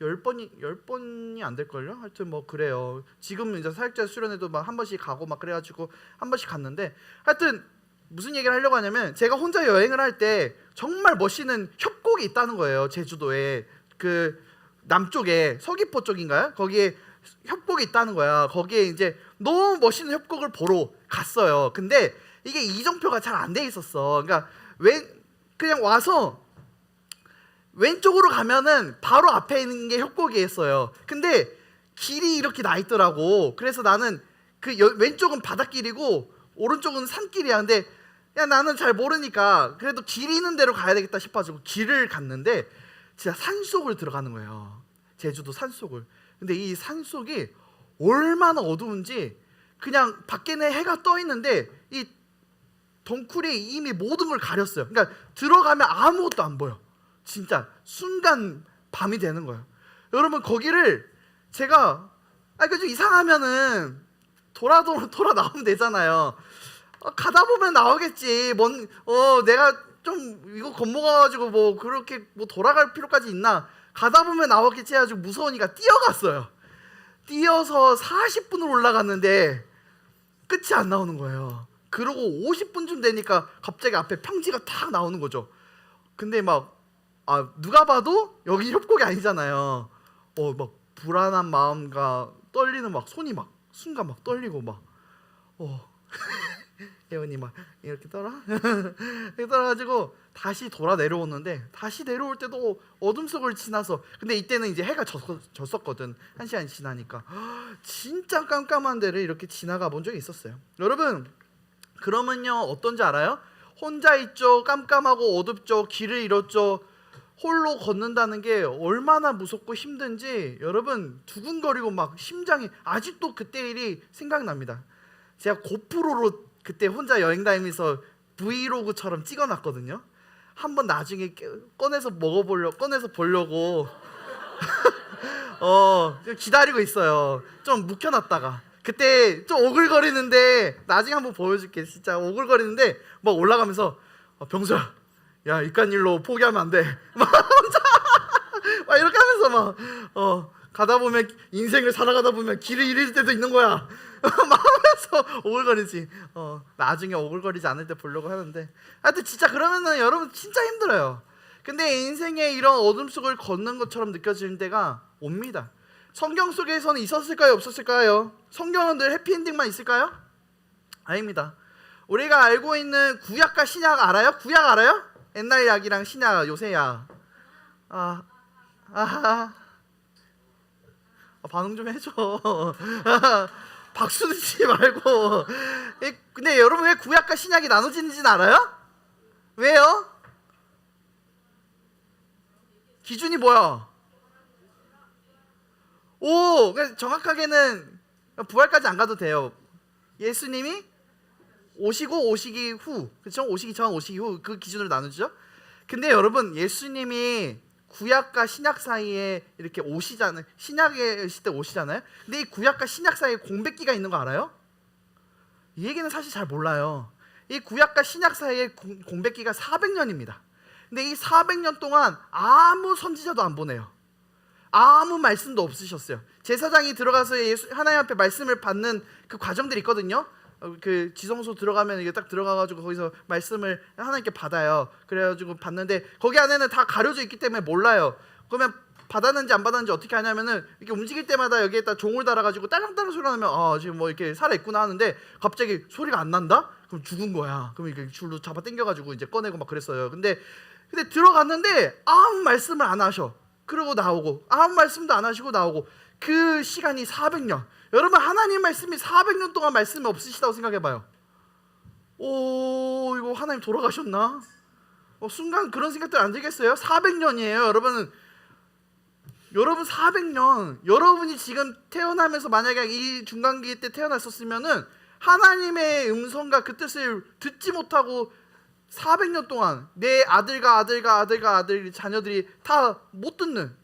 10번이 안 될걸요? 하여튼 뭐 그래요. 지금 이제 사역자 수련회도 막 한 번씩 가고 막 그래가지고 한 번씩 갔는데, 하여튼 무슨 얘기를 하려고 하냐면, 제가 혼자 여행을 할 때 정말 멋있는 협곡이 있다는 거예요. 제주도에 그 남쪽에 서귀포 쪽인가요? 거기에 협곡이 있다는 거야. 거기에 이제 너무 멋있는 협곡을 보러 갔어요. 근데 이게 이정표가 잘 안 돼 있었어. 그러니까 그냥 와서 왼쪽으로 가면은 바로 앞에 있는 게 협곡이었어요. 근데 길이 이렇게 나 있더라고. 그래서 나는 왼쪽은 바닷길이고 오른쪽은 산길이야. 근데 야, 나는 잘 모르니까 그래도 길 있는 데로 가야 되겠다 싶어가지고 길을 갔는데, 진짜 산속을 들어가는 거예요. 제주도 산속을. 근데 이 산속이 얼마나 어두운지, 그냥 밖에는 해가 떠 있는데 이 덩쿨이 이미 모든 걸 가렸어요. 그러니까 들어가면 아무것도 안 보여. 진짜 순간 밤이 되는 거예요. 여러분 거기를 제가 좀 이상하면은 돌아 나오면 되잖아요. 가다 보면 나오겠지. 내가 좀 이거 겁먹어가지고 뭐 그렇게 뭐 돌아갈 필요까지 있나? 가다 보면 나오겠지 해가지고 무서우니까 뛰어갔어요. 뛰어서 40분을 올라갔는데 끝이 안 나오는 거예요. 그러고 50분쯤 되니까 갑자기 앞에 평지가 탁 나오는 거죠. 근데 누가 봐도 여기 협곡이 아니잖아요. 막 불안한 마음과 떨리는 손이 순간 떨리고 예원이 이렇게 이렇게 떨어가지고 다시 돌아 내려오는데, 다시 내려올 때도 어둠 속을 지나서, 근데 이때는 이제 해가 졌었거든. 1시간 지나니까 진짜 깜깜한 데를 이렇게 지나가 본 적이 있었어요. 여러분 그러면요 어떤지 알아요? 혼자 있죠. 깜깜하고 어둡죠. 길을 잃었죠. 홀로 걷는다는 게 얼마나 무섭고 힘든지 여러분 두근거리고 막 심장이 아직도 그때 일이 생각납니다. 제가 고프로로 그때 혼자 여행 다니면서 브이로그처럼 찍어놨거든요. 한번 나중에 꺼내서 보려고 기다리고 있어요. 좀 묵혀놨다가 그때 좀 오글거리는데 나중에 한번 보여줄게. 진짜 오글거리는데 막 올라가면서 병수야, 야 이깟 일로 포기하면 안 돼. 막 혼자 막 이렇게 하면서 막 가다 보면 인생을 살아가다 보면 길을 잃을 때도 있는 거야. 막 하면서 오글거리지. 나중에 오글거리지 않을 때 보려고 하는데 하여튼 진짜 그러면은 여러분 진짜 힘들어요. 근데 인생에 이런 어둠 속을 걷는 것처럼 느껴지는 때가 옵니다. 성경 속에서는 있었을까요? 없었을까요? 성경은 늘 해피엔딩만 있을까요? 아닙니다. 우리가 알고 있는 구약과 신약 알아요? 구약 알아요? 옛날 약이랑 신약, 요새 약. 반응 좀 해줘. 박수 치지 말고. 근데 여러분 왜 구약과 신약이 나눠지는지는 알아요? 왜요? 기준이 뭐야? 정확하게는 부활까지 안 가도 돼요. 예수님이 오시기 후, 그렇죠? 오시기 전, 오시기 후 그 기준으로 나누죠. 근데 여러분 예수님이 구약과 신약 사이에 이렇게 오시잖아요. 신약에 있을 때 오시잖아요. 근데 이 구약과 신약 사이에 공백기가 있는 거 알아요? 이 얘기는 사실 잘 몰라요. 이 구약과 신약 사이에 공백기가 400년입니다. 근데 이 400년 동안 아무 선지자도 안 보내요. 아무 말씀도 없으셨어요. 제사장이 들어가서 하나님 앞에 말씀을 받는 그 과정들이 있거든요. 그 지성소 들어가면 이게 딱 들어가가지고 거기서 말씀을 하나님께 받아요. 그래가지고 받는데 거기 안에는 다 가려져 있기 때문에 몰라요. 그러면 받았는지 안 받았는지 어떻게 하냐면은 이렇게 움직일 때마다 여기에다 종을 달아가지고 딸랑딸랑 소리가 나면 지금 뭐 이렇게 살아있구나 하는데 갑자기 소리가 안 난다? 그럼 죽은 거야. 그럼 이렇게 줄로 잡아 당겨가지고 이제 꺼내고 막 그랬어요. 근데 들어갔는데 아무 말씀을 안 하셔. 그러고 나오고 아무 말씀도 안 하시고 나오고 그 시간이 400년. 여러분 하나님 말씀이 400년 동안 말씀이 없으시다고 생각해봐요. 이거 하나님 돌아가셨나? 순간 그런 생각들 안 들겠어요? 400년이에요. 여러분 400년. 여러분이 지금 태어나면서 만약에 이 중간기 때 태어났었으면은 하나님의 음성과 그 뜻을 듣지 못하고 400년 동안 내 아들 자녀들이 다 못 듣는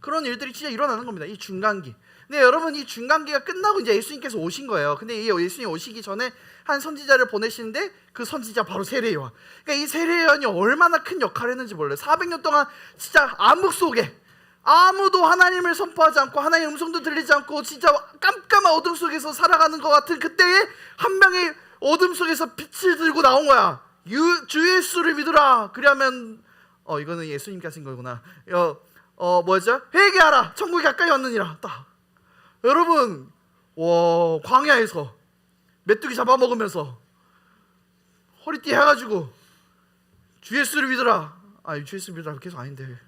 그런 일들이 진짜 일어나는 겁니다. 이 중간기. 근데 여러분 이 중간기가 끝나고 이제 예수님께서 오신 거예요. 근데 이 예수님 오시기 전에 한 선지자를 보내시는데 그 선지자 바로 세례요한. 그러니까 이 세례요한이 얼마나 큰 역할을 했는지 몰라요. 400년 동안 진짜 암흑 속에 아무도 하나님을 선포하지 않고 하나님의 음성도 들리지 않고 진짜 깜깜한 어둠 속에서 살아가는 것 같은 그때에 한 명이 어둠 속에서 빛을 들고 나온 거야. 주 예수를 믿으라. 그러면 이거는 예수님께 하신 거구나. 뭐죠? 회개하라. 천국이 가까이 왔느니라. 딱. 여러분, 광야에서 메뚜기 잡아먹으면서 허리띠 해가지고 주 예수를 믿으라. 주 예수를 믿으라 계속 아닌데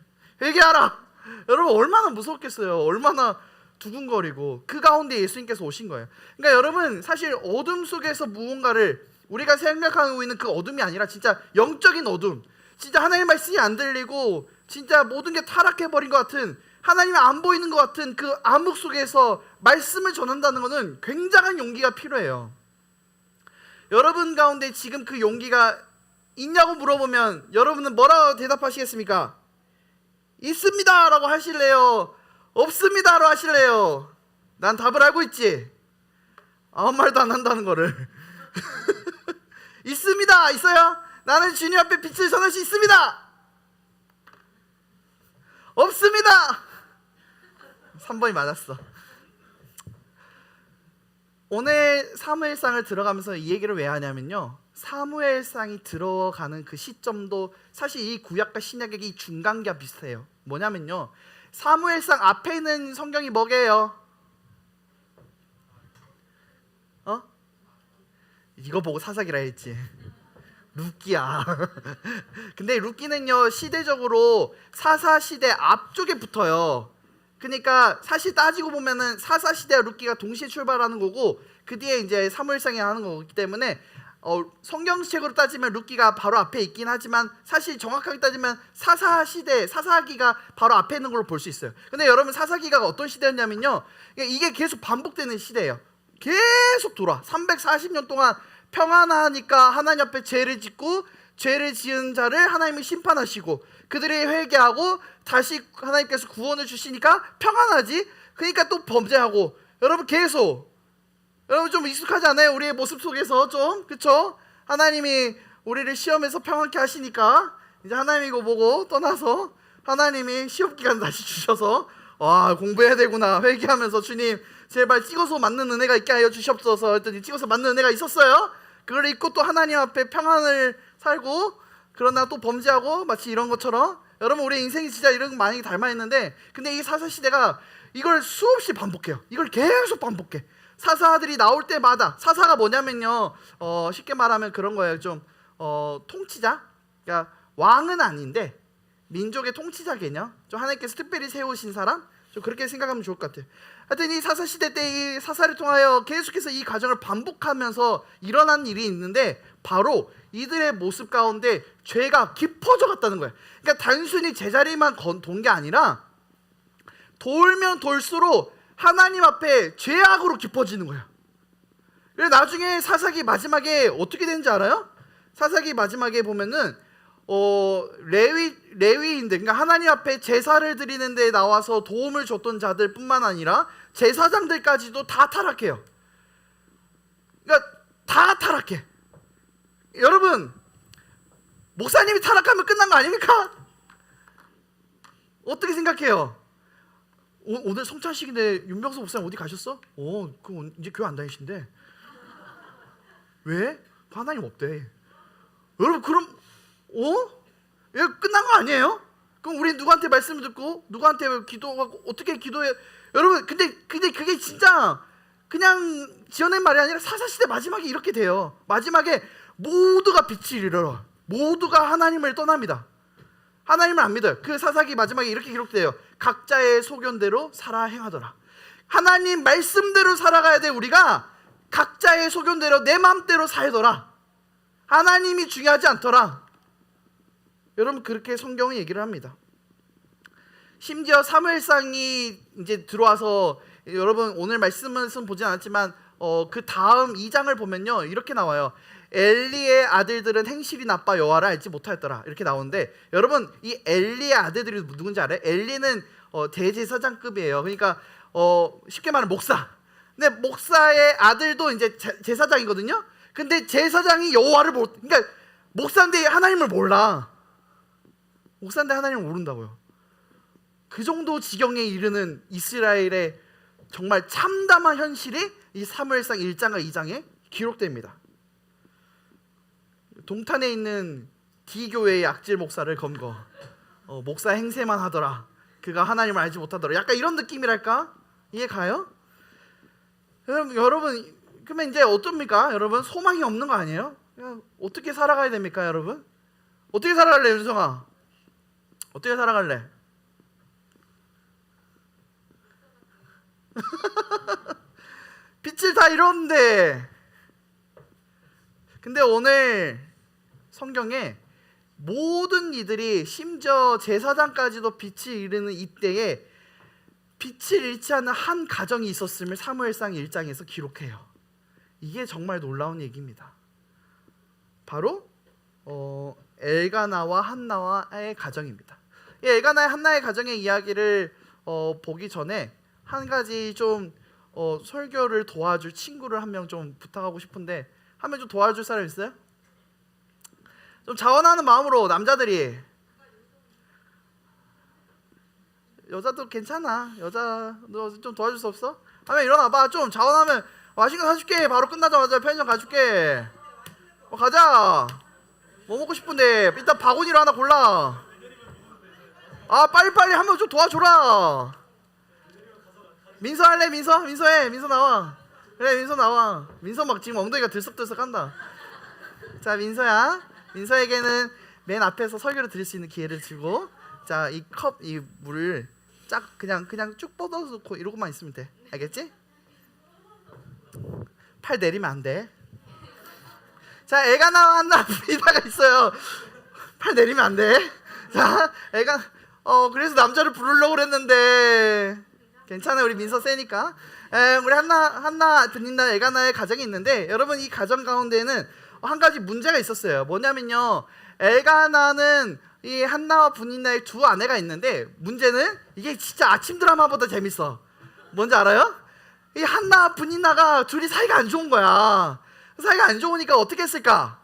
회개하라. 여러분 얼마나 무섭겠어요. 얼마나 두근거리고 그 가운데 예수님께서 오신 거예요. 그러니까 여러분 사실 어둠 속에서 무언가를 우리가 생각하고 있는 그 어둠이 아니라 진짜 영적인 어둠, 진짜 하나님의 말씀이 안 들리고 진짜 모든 게 타락해버린 것 같은, 하나님이 안 보이는 것 같은 그 암흑 속에서 말씀을 전한다는 것은 굉장한 용기가 필요해요. 여러분 가운데 지금 그 용기가 있냐고 물어보면 여러분은 뭐라고 대답하시겠습니까? 있습니다 라고 하실래요? 없습니다 라고 하실래요? 난 답을 알고 있지. 아무 말도 안 한다는 거를. 있습니다. 있어요? 나는 주님 앞에 빛을 전할 수 있습니다. 없습니다. 3번이 맞았어. 오늘 사무엘상을 들어가면서 이 얘기를 왜 하냐면요, 사무엘상이 들어가는 그 시점도 사실 이 구약과 신약의 이 중간기와 비슷해요. 뭐냐면요, 사무엘상 앞에 있는 성경이 뭐게요? 이거 보고 사사기라 했지. 룻기야. 근데 룻기는요 시대적으로 사사 시대 앞쪽에 붙어요. 그러니까 사실 따지고 보면은 사사 시대와 룻기가 동시에 출발하는 거고 그 뒤에 이제 사무엘상이 하는 거기 때문에 성경책으로 따지면 룻기가 바로 앞에 있긴 하지만 사실 정확하게 따지면 사사시대, 사사기가 바로 앞에 있는 걸로 볼 수 있어요. 근데 여러분 사사기가 어떤 시대였냐면요, 이게 계속 반복되는 시대예요. 계속 돌아. 340년 동안 평안하니까 하나님 앞에 죄를 짓고 죄를 지은 자를 하나님이 심판하시고 그들이 회개하고 다시 하나님께서 구원을 주시니까 평안하지. 그러니까 또 범죄하고. 여러분 계속, 여러분 좀 익숙하지 않아요? 우리의 모습 속에서 좀, 그쵸? 하나님이 우리를 시험에서 평안케 하시니까 이제 하나님 이거 보고 떠나서 하나님이 시험 기간 다시 주셔서 와, 공부해야 되구나 회개하면서 주님 제발 찍어서 맞는 은혜가 있게 하여 주시옵소서 했더니 찍어서 맞는 은혜가 있었어요. 그걸 잊고 또 하나님 앞에 평안을 살고 그러나 또 범죄하고 마치 이런 것처럼. 여러분 우리 인생이 진짜 이런 거 많이 닮아 있는데, 근데 이 사사시대가 이걸 수없이 반복해요. 이걸 계속 반복해. 사사들이 나올 때마다. 사사가 뭐냐면요, 쉽게 말하면 그런 거예요. 좀 통치자, 그러니까 왕은 아닌데 민족의 통치자 개념, 좀 하나님께서 특별히 세우신 사람, 좀 그렇게 생각하면 좋을 것 같아요. 하여튼 이 사사시대 때 이 사사를 통하여 계속해서 이 과정을 반복하면서 일어난 일이 있는데, 바로 이들의 모습 가운데 죄가 깊어져 갔다는 거예요. 그러니까 단순히 제자리만 돈 게 아니라 돌면 돌수록 하나님 앞에 죄악으로 깊어지는 거예요. 그래서 나중에 사사기 마지막에 어떻게 되는지 알아요? 사사기 마지막에 보면은 레위인들, 그러니까 하나님 앞에 제사를 드리는 데 나와서 도움을 줬던 자들 뿐만 아니라 제사장들까지도 다 타락해요. 그러니까 다 타락해. 여러분, 목사님이 타락하면 끝난 거 아닙니까? 어떻게 생각해요? 오늘 성찬식인데 윤병수 목사님 어디 가셨어? 그 이제 교회 안 다니신대. 왜? 하나님 없대. 여러분 그럼 이거 끝난 거 아니에요? 그럼 우리 누구한테 말씀을 듣고 누구한테 기도하고 어떻게 기도해? 여러분 근데 그게 진짜 그냥 지어낸 말이 아니라 사사시대 마지막에 이렇게 돼요. 마지막에 모두가 빛을 잃어라. 모두가 하나님을 떠납니다. 하나님을 안 믿어요. 그 사사기 마지막에 이렇게 기록돼요. 각자의 소견대로 살아 행하더라. 하나님 말씀대로 살아가야 돼. 우리가 각자의 소견대로 내 마음대로 살더라. 하나님이 중요하지 않더라. 여러분 그렇게 성경은 얘기를 합니다. 심지어 사무엘상이 이제 들어와서, 여러분 오늘 말씀은 보진 않았지만 그 다음 2장을 보면요 이렇게 나와요. 엘리의 아들들은 행실이 나빠 여호와를 알지 못하였더라, 이렇게 나오는데, 여러분 이 엘리의 아들들이 누군지 알아요? 엘리는 대제사장급이에요. 그러니까 쉽게 말하면 목사. 근데 목사의 아들도 이제 제사장이거든요. 근데 제사장이 여호와를 그러니까 목사인데 하나님을 몰라. 목사인데 하나님을 모른다고요. 그 정도 지경에 이르는 이스라엘의 정말 참담한 현실이 이 사무엘상 1장과 2장에 기록됩니다. 동탄에 있는 D교회의 악질 목사를 검거, 목사 행세만 하더라, 그가 하나님을 알지 못하더라, 약간 이런 느낌이랄까? 이해 가요? 여러분 그러면 이제 어떻습니까? 여러분 소망이 없는 거 아니에요? 어떻게 살아가야 됩니까? 여러분 어떻게 살아갈래? 윤성아 어떻게 살아갈래? 빛을 다 잃었는데. 근데 오늘 성경에 모든 이들이, 심지어 제사장까지도 빛을 잃는 이때에 빛을 잃지 않는 한 가정이 있었음을 사무엘상 1장에서 기록해요. 이게 정말 놀라운 얘기입니다. 바로 엘가나와 한나와의 가정입니다. 이 엘가나와 한나의 가정의 이야기를 보기 전에 한 가지 좀 설교를 도와줄 친구를 한 명 좀 부탁하고 싶은데, 한 명 좀 도와줄 사람 있어요? 좀 자원하는 마음으로, 남자들이. 여자도 괜찮아. 여자 너 좀 도와줄 수 없어? 한 명 일어나봐. 좀 자원하면 맛있는 거 사줄게. 바로 끝나자마자 편의점 가줄게. 가자. 뭐 먹고 싶은데 일단 바구니로 하나 골라. 빨리빨리 한 명 좀 도와줘라. 민서 할래? 민서 해. 민서 나와. 그래 민서 나와. 민서 막 지금 엉덩이가 들썩들썩한다. 자 민서야, 민서에게는 맨 앞에서 설교를 드릴 수 있는 기회를 주고, 자 이 컵, 이 물을 쫙 그냥 쭉 뻗어서 놓고 이러고만 있으면 돼. 알겠지? 팔 내리면 안 돼. 자, 엘가나와 한나 분이나가 있어요. 팔 내리면 안 돼. 자, 그래서 남자를 부르려고 그랬는데 괜찮아요. 우리 민서 세니까. 우리 한나 분이나 엘가나의 가정이 있는데, 여러분 이 가정 가운데에는 한 가지 문제가 있었어요. 뭐냐면요, 엘가나는 이 한나와 분이나의 두 아내가 있는데, 문제는 이게 진짜 아침 드라마보다 재밌어. 뭔지 알아요? 이 한나와 분이나가 둘이 사이가 안 좋은 거야. 사이가 안 좋으니까 어떻게 했을까?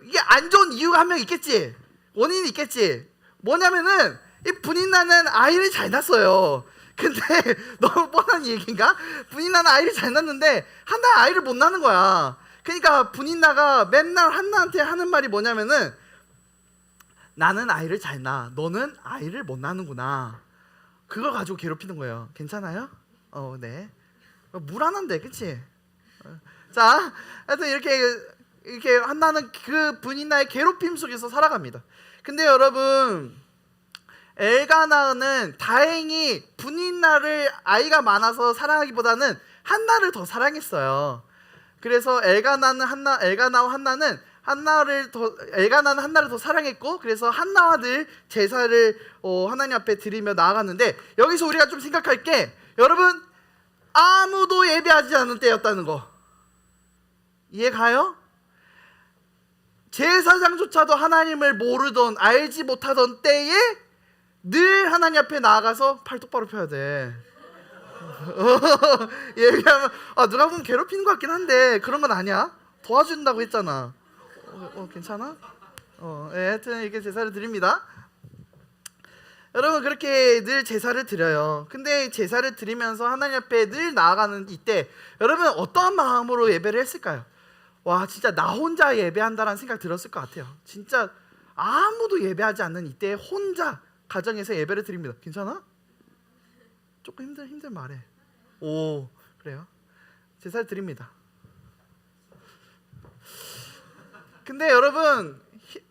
이게 안 좋은 이유가 한 명 있겠지. 원인이 있겠지. 뭐냐면은 이 분이나는 아이를 잘 낳았어요. 근데 너무 뻔한 얘기인가? 분이나는 아이를 잘 낳는데 한나 아이를 못 낳는 거야. 그러니까 분이나가 맨날 한나한테 하는 말이 뭐냐면은, 나는 아이를 잘 낳아, 너는 아이를 못 낳는구나. 그걸 가지고 괴롭히는 거예요. 괜찮아요? 네. 무난한데, 그치? 자, 하여튼 이렇게 한나는 그 분이나의 괴롭힘 속에서 살아갑니다. 근데 여러분, 엘가나는 다행히 분이나를 아이가 많아서 사랑하기보다는 한나를 더 사랑했어요. 그래서 엘가나와 한나는 엘가나는 한나를 더 사랑했고, 그래서 한나와 늘 제사를 하나님 앞에 드리며 나아갔는데, 여기서 우리가 좀 생각할 게, 여러분 아무도 예배하지 않은 때였다는 거 이해 가요? 제사장조차도 하나님을 모르던, 알지 못하던 때에 늘 하나님 앞에 나아가서 팔 똑바로 펴야 돼. 얘기하면 누가 보면 괴롭히는 것 같긴 한데 그런 건 아니야. 도와준다고 했잖아. 괜찮아? 하여튼 이렇게 제사를 드립니다. 여러분 그렇게 늘 제사를 드려요. 근데 제사를 드리면서 하나님 앞에 늘 나아가는 이때, 여러분 어떠한 마음으로 예배를 했을까요? 와, 진짜 나 혼자 예배한다라는 생각 들었을 것 같아요. 진짜 아무도 예배하지 않는 이때 혼자 가정에서 예배를 드립니다. 괜찮아? 조금 힘들 말해. 오, 그래요? 제사를 드립니다. 근데 여러분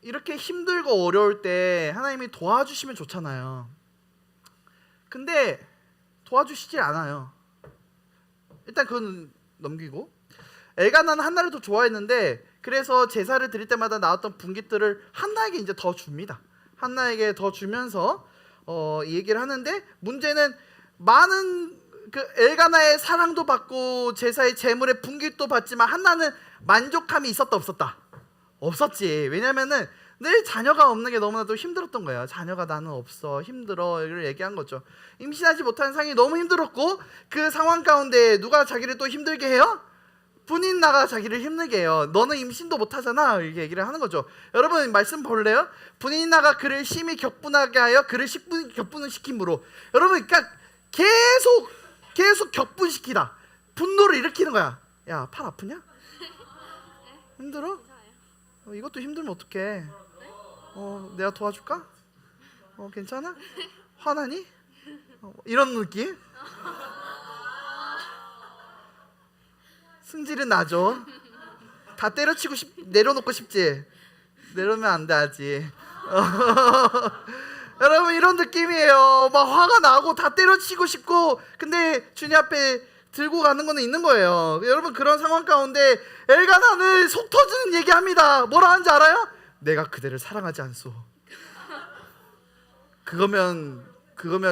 이렇게 힘들고 어려울 때 하나님이 도와주시면 좋잖아요. 근데 도와주시질 않아요. 일단 그건 넘기고, 엘가나는 한나를 더 좋아했는데, 그래서 제사를 드릴 때마다 나왔던 분깃들을 한나에게 이제 더 줍니다. 한나에게 더 주면서 이 얘기를 하는데, 문제는 많은 그 엘가나의 사랑도 받고 제사의 제물의 분깃도 받지만 한나는 만족함이 있었다 없었다? 없었지. 왜냐면은 늘 자녀가 없는 게 너무나도 힘들었던 거예요. 자녀가 나는 없어, 힘들어, 이걸 얘기한 거죠. 임신하지 못하는 상황이 너무 힘들었고, 그 상황 가운데 누가 자기를 또 힘들게 해요? 분인나가 자기를 힘들게 해요. 너는 임신도 못하잖아, 이렇게 얘기를 하는 거죠. 여러분 말씀 볼래요? 분인나가 그를 심히 격분하게 하여 그를 격분을 시킴으로, 여러분 그러니까 계속 격분시키다, 분노를 일으키는 거야. 야, 팔 아프냐? 힘들어? 이것도 힘들면 어떡해? 내가 도와줄까? 괜찮아? 화나니? 이런 느낌? 승질은 나죠. 다 때려치고 내려놓고 싶지? 내려놓으면 안 돼 아직. 여러분 이런 느낌이에요. 막 화가 나고 다 때려치고 싶고, 근데 주님 앞에 들고 가는 거는 있는 거예요. 여러분 그런 상황 가운데 엘가나는 속 터지는 얘기합니다. 뭐라 하는지 알아요? 내가 그대를 사랑하지 않소. 그거면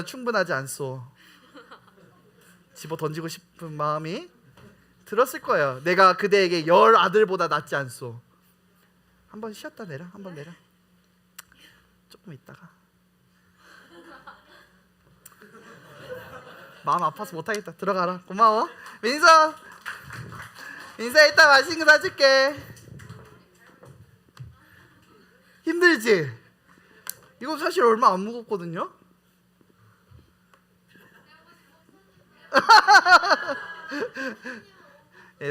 충분하지 않소. 집어 던지고 싶은 마음이 들었을 거예요. 내가 그대에게 10 아들보다 낫지 않소. 한번 쉬었다 내려. 한번 내려. 조금 있다가. 마음 아파서 못하겠다. 들어가라. 고마워. 민서 이따 맛있는 거 사줄게. 힘들지? 이거 사실 얼마 안 무겁거든요.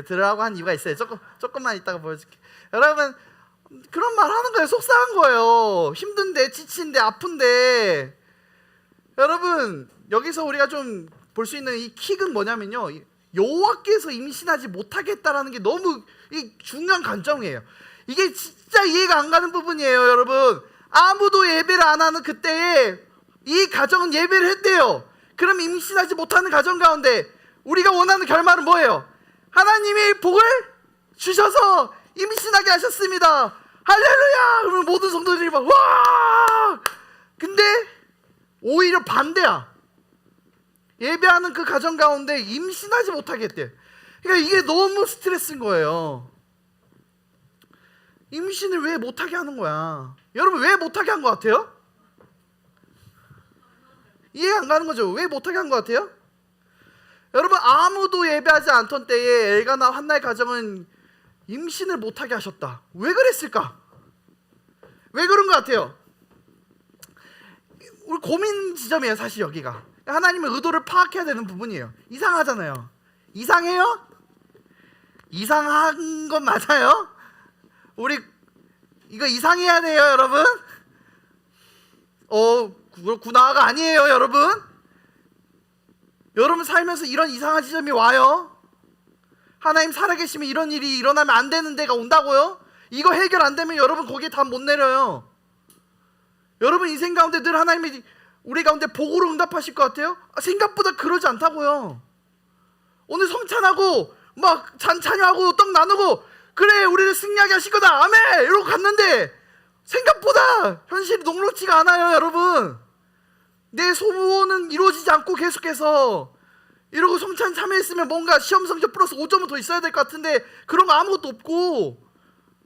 들으라고 한 이유가 있어요. 조금만 이따가 보여줄게. 여러분 그런 말 하는 거예요. 속상한 거예요. 힘든데, 지친데, 아픈데. 여러분 여기서 우리가 좀 볼 수 있는 이 킥은 뭐냐면요, 여호와께서 임신하지 못하겠다라는 게 너무 중요한 관점이에요. 이게 진짜 이해가 안 가는 부분이에요. 여러분 아무도 예배를 안 하는 그때에 이 가정은 예배를 했대요. 그럼 임신하지 못하는 가정 가운데 우리가 원하는 결말은 뭐예요? 하나님이 복을 주셔서 임신하게 하셨습니다. 할렐루야! 그러면 모든 성도들이 막 와! 근데 오히려 반대야. 예배하는 그 가정 가운데 임신하지 못하게 했대. 그러니까 이게 너무 스트레스인 거예요. 임신을 왜 못하게 하는 거야? 여러분 왜 못하게 한 것 같아요? 이해가 안 가는 거죠? 왜 못하게 한 것 같아요? 여러분 아무도 예배하지 않던 때에 엘가나 한나의 가정은 임신을 못하게 하셨다. 왜 그랬을까? 왜 그런 것 같아요? 우리 고민 지점이에요 사실 여기가. 하나님의 의도를 파악해야 되는 부분이에요. 이상하잖아요. 이상해요? 이상한 건 맞아요? 우리 이거 이상해야 돼요 여러분? 그렇구나가 아니에요 여러분. 여러분 살면서 이런 이상한 지점이 와요. 하나님 살아계시면 이런 일이 일어나면 안 되는 데가 온다고요? 이거 해결 안 되면 여러분 거기에 답 못 내려요. 여러분 인생 가운데 늘 하나님이 우리 가운데 복으로 응답하실 것 같아요? 생각보다 그러지 않다고요. 오늘 성찬하고 막 잔찬하고 떡 나누고 그래 우리를 승리하게 하실 거다 아멘 이러고 갔는데 생각보다 현실이 녹록지가 않아요 여러분. 내 소원은 이루어지지 않고 계속해서 이러고 성찬 참여했으면 뭔가 시험 성적 플러스 5점은 더 있어야 될 것 같은데 그런 거 아무것도 없고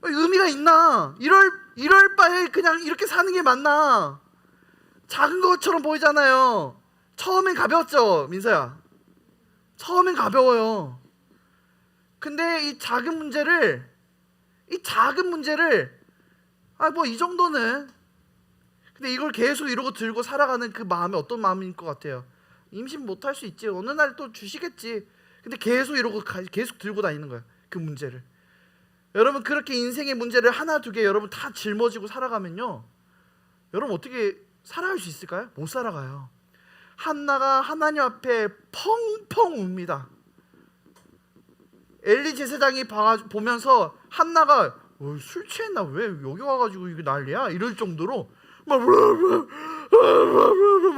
의미가 있나? 이럴 바에 그냥 이렇게 사는 게 맞나? 작은 것처럼 보이잖아요. 처음엔 가벼웠죠 민서야. 처음엔 가벼워요. 근데 이 작은 문제를 뭐 이 정도는 근데 이걸 계속 이러고 들고 살아가는 그 마음이 어떤 마음일 것 같아요? 임신 못할 수 있지. 어느 날 또 주시겠지. 근데 계속 이러고 계속 들고 다니는 거야. 그 문제를. 여러분 그렇게 인생의 문제를 하나 두 개 여러분 다 짊어지고 살아가면요. 여러분 어떻게 살아갈 수 있을까요? 못 살아가요. 한나가 하나님 앞에 펑펑 웁니다. 엘리 제사장이 보면서 한나가 술 취했나? 왜 여기 와가지고 이게 난리야? 이럴 정도로 막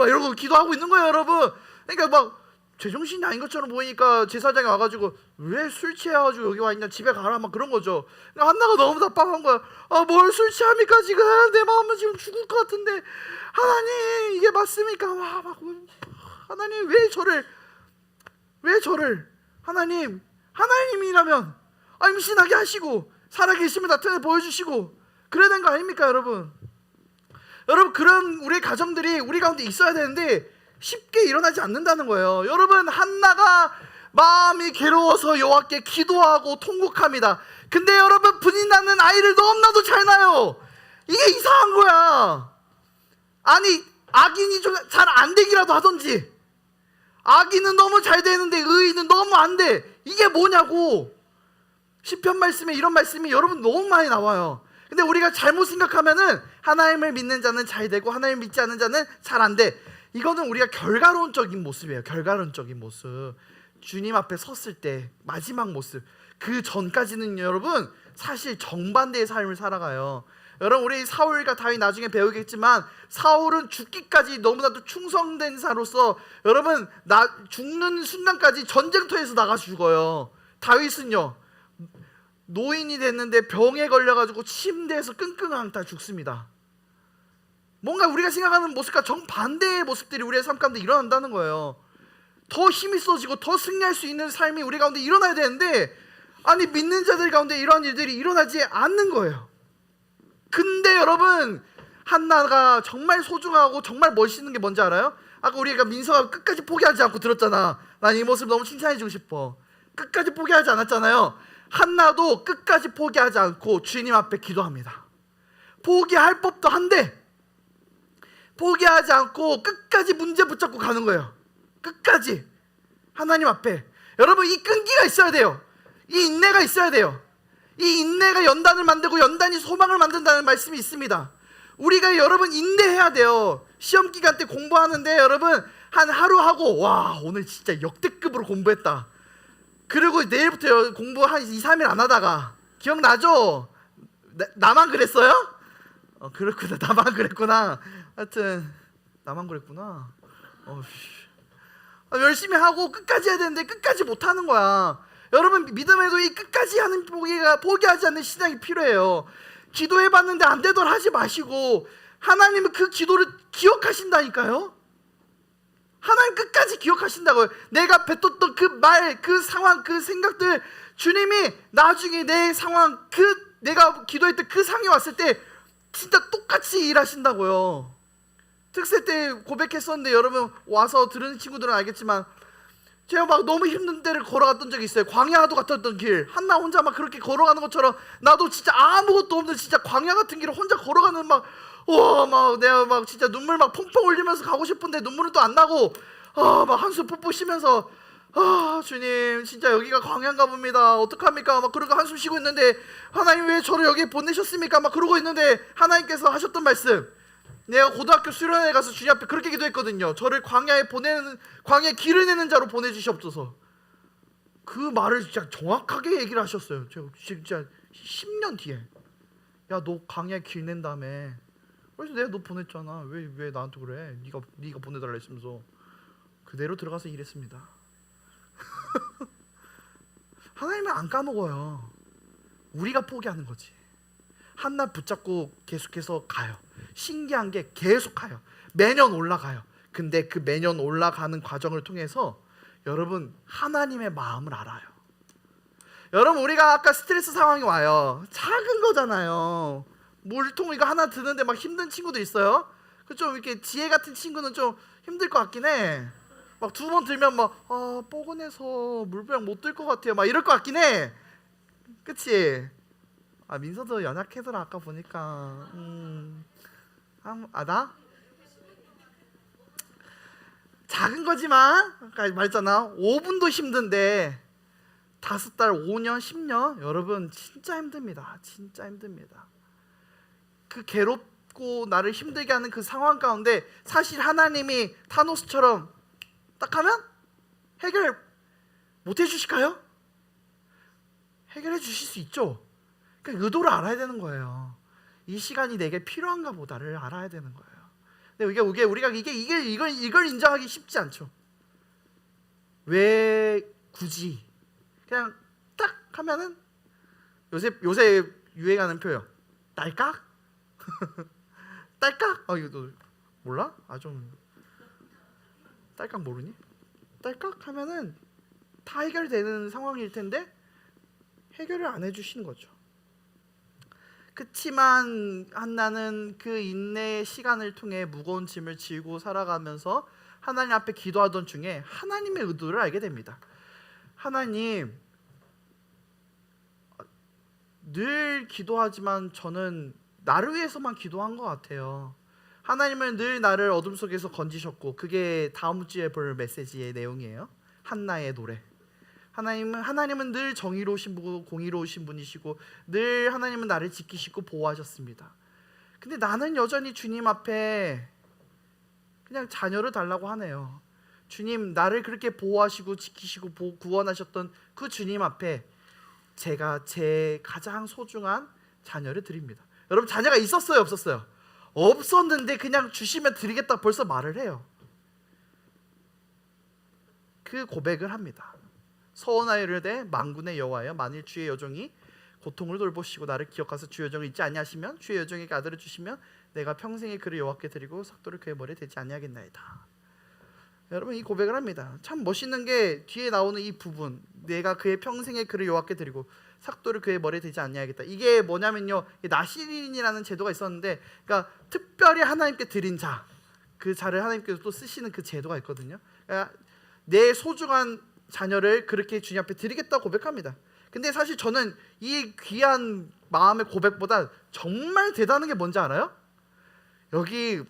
이러고 기도하고 있는 거예요 여러분. 그러니까 막 제정신이 아닌 것처럼 보이니까 제사장이 와가지고 왜 술 취해가지고 여기 와 있냐 집에 가라 막 그런 거죠. 그러니까 한나가 너무 답답한 거야. 뭘 술 취합니까 지금? 내 마음은 지금 죽을 것 같은데 하나님 이게 맞습니까? 하나님 왜 저를 하나님이라면 임신하게 하시고 살아계시면 나타내 보여주시고 그래야 되는 거 아닙니까 여러분? 여러분 그런 우리의 가정들이 우리 가운데 있어야 되는데 쉽게 일어나지 않는다는 거예요. 여러분 한나가 마음이 괴로워서 여호와께 기도하고 통곡합니다. 근데 여러분 분이 낳는 아이를 너무나도 잘 낳아요. 이게 이상한 거야. 아니 악인이 좀 잘 안 되기라도 하던지 악인은 너무 잘 되는데 의인은 너무 안 돼. 이게 뭐냐고. 시편 말씀에 이런 말씀이 여러분 너무 많이 나와요. 근데 우리가 잘못 생각하면은 하나님을 믿는 자는 잘 되고 하나님을 믿지 않는 자는 잘 안 돼. 이거는 우리가 결과론적인 모습이에요. 결과론적인 모습. 주님 앞에 섰을 때 마지막 모습. 그 전까지는 여러분 사실 정반대의 삶을 살아가요. 여러분 우리 사울과 다윗 나중에 배우겠지만 사울은 죽기까지 너무나도 충성된 자로서 여러분 죽는 순간까지 전쟁터에서 나가 죽어요. 다윗은요 노인이 됐는데 병에 걸려가지고 침대에서 끙끙 앓다 죽습니다. 뭔가 우리가 생각하는 모습과 정반대의 모습들이 우리의 삶 가운데 일어난다는 거예요. 더 힘이 쏟아지고 더 승리할 수 있는 삶이 우리 가운데 일어나야 되는데 아니 믿는 자들 가운데 이러한 일들이 일어나지 않는 거예요. 근데 여러분 한나가 정말 소중하고 정말 멋있는 게 뭔지 알아요? 아까 우리가 민서가 끝까지 포기하지 않고 들었잖아. 난 이 모습 너무 칭찬해주고 싶어. 끝까지 포기하지 않았잖아요. 한나도 끝까지 포기하지 않고 주님 앞에 기도합니다. 포기할 법도 한데 포기하지 않고 끝까지 문제 붙잡고 가는 거예요. 끝까지 하나님 앞에. 여러분 이 끈기가 있어야 돼요. 이 인내가 있어야 돼요. 이 인내가 연단을 만들고 연단이 소망을 만든다는 말씀이 있습니다. 우리가 여러분 인내해야 돼요. 시험 기간 때 공부하는데 여러분 한 하루 하고 와 오늘 진짜 역대급으로 공부했다. 그리고 내일부터 공부 한 2-3일 안 하다가 기억나죠? 나만 그랬어요? 그렇구나. 나만 그랬구나. 하여튼 나만 그랬구나. 열심히 하고 끝까지 해야 되는데 끝까지 못하는 거야. 여러분 믿음에도 이 끝까지 하는 포기하지 않는 신앙이 필요해요. 기도해봤는데 안 되더라 하지 마시고 하나님은 그 기도를 기억하신다니까요. 하나님 끝까지 기억하신다고요. 내가 뱉었던 그 말, 그 상황, 그 생각들 주님이 나중에 내 상황, 내가 기도했던 그 상황이 왔을 때 진짜 똑같이 일하신다고요. 특세 때 고백했었는데 여러분 와서 들은 친구들은 알겠지만 제가 막 너무 힘든 데를 걸어갔던 적이 있어요. 광야도 같았던 길. 한나 혼자 막 그렇게 걸어가는 것처럼 나도 진짜 아무것도 없는 진짜 광야 같은 길을 혼자 걸어가는 막 내가 막 진짜 눈물 막 펑펑 흘리면서 가고 싶은데 눈물은 또 안 나고 막 한숨 푹푹 쉬면서 주님 진짜 여기가 광야인가 봅니다. 어떡합니까? 막 그러고 한숨 쉬고 있는데 하나님 왜 저를 여기에 보내셨습니까? 막 그러고 있는데 하나님께서 하셨던 말씀, 내가 고등학교 수련회 가서 주님 앞에 그렇게 기도했거든요. 저를 광야에 길을 내는 자로 보내주시옵소서. 그 말을 진짜 정확하게 얘기를 하셨어요. 제가 진짜 10년 뒤에 야 너 광야에 길 낸다며. 그래서 내가 너 보냈잖아. 왜 나한테 그래? 네가 보내달라 했으면서. 그대로 들어가서 일했습니다. 하나님은 안 까먹어요. 우리가 포기하는 거지. 한날 붙잡고 계속해서 가요. 신기한 게 계속 가요. 매년 올라가요. 근데 그 매년 올라가는 과정을 통해서 여러분 하나님의 마음을 알아요. 여러분 우리가 아까 스트레스 상황이 와요. 작은 거잖아요. 물통 이거 하나 드는데 막 힘든 친구도 있어요. 그 좀 이렇게 지혜 같은 친구는 좀 힘들 것 같긴 해. 막 2번 들면 막 뻐근해서 물병 못 들 것 같아요. 막 이럴 것 같긴 해. 그치? 민서도 연약해더라 아까 보니까. 나? 작은 거지만 아까 말했잖아. 5분도 힘든데 5달, 5년, 10년 여러분 진짜 힘듭니다. 진짜 힘듭니다. 그 괴롭고 나를 힘들게 하는 그 상황 가운데 사실 하나님이 타노스처럼 딱 하면 해결 못 해주실까요? 해결해 주실 수 있죠. 그러니까 의도를 알아야 되는 거예요. 이 시간이 내게 필요한가 보다를 알아야 되는 거예요. 근데 우리가 이걸 인정하기 쉽지 않죠. 왜 굳이 그냥 딱 하면은 요새 유행하는 표현 딸깍? 딸깍? 이거 너 몰라? 좀 딸깍 모르니? 딸깍 하면은 다 해결되는 상황일 텐데 해결을 안 해주시는 거죠. 그치만 한나는 그 인내의 시간을 통해 무거운 짐을 지고 살아가면서 하나님 앞에 기도하던 중에 하나님의 의도를 알게 됩니다. 하나님, 늘 기도하지만 저는 나를 위해서만 기도한 것 같아요. 하나님은 늘 나를 어둠 속에서 건지셨고, 그게 다음 주에 볼 메시지의 내용이에요. 한나의 노래. 하나님은 늘 정의로우신 분이고 공의로우신 분이시고 늘 하나님은 나를 지키시고 보호하셨습니다. 근데 나는 여전히 주님 앞에 그냥 자녀를 달라고 하네요. 주님, 나를 그렇게 보호하시고 지키시고 구원하셨던 그 주님 앞에 제가 제 가장 소중한 자녀를 드립니다. 여러분, 자녀가 있었어요, 없었어요? 없었는데 그냥 주시면 드리겠다 벌써 말을 해요. 그 고백을 합니다. 서원하여르되 만군의 여호와여, 만일 주의 여종이 고통을 돌보시고 나를 기억하사 주의 여종을 잊지 아니하시면 주의 여종에게 아들을 주시면 내가 평생의 그를 여호와께 드리고 삭도를 그의 머리에 대지 아니하겠나이다. 여러분, 이 고백을 합니다. 참 멋있는 게 뒤에 나오는 이 부분, 내가 그의 평생의 그를 여호와께 드리고 삭도를 그의 머리에 대지 아니하겠다. 이게 뭐냐면요, 나시린이라는 제도가 있었는데, 그러니까 특별히 하나님께 드린 자, 그 자를 하나님께서 또 쓰시는 그 제도가 있거든요. 그러니까 내 소중한 자녀를 그렇게 주님 앞에 드리겠다고 고백합니다. 근데 사실 저는 이 귀한 마음의 고백보다 정말 대단한 게 뭔지 알아요? 여기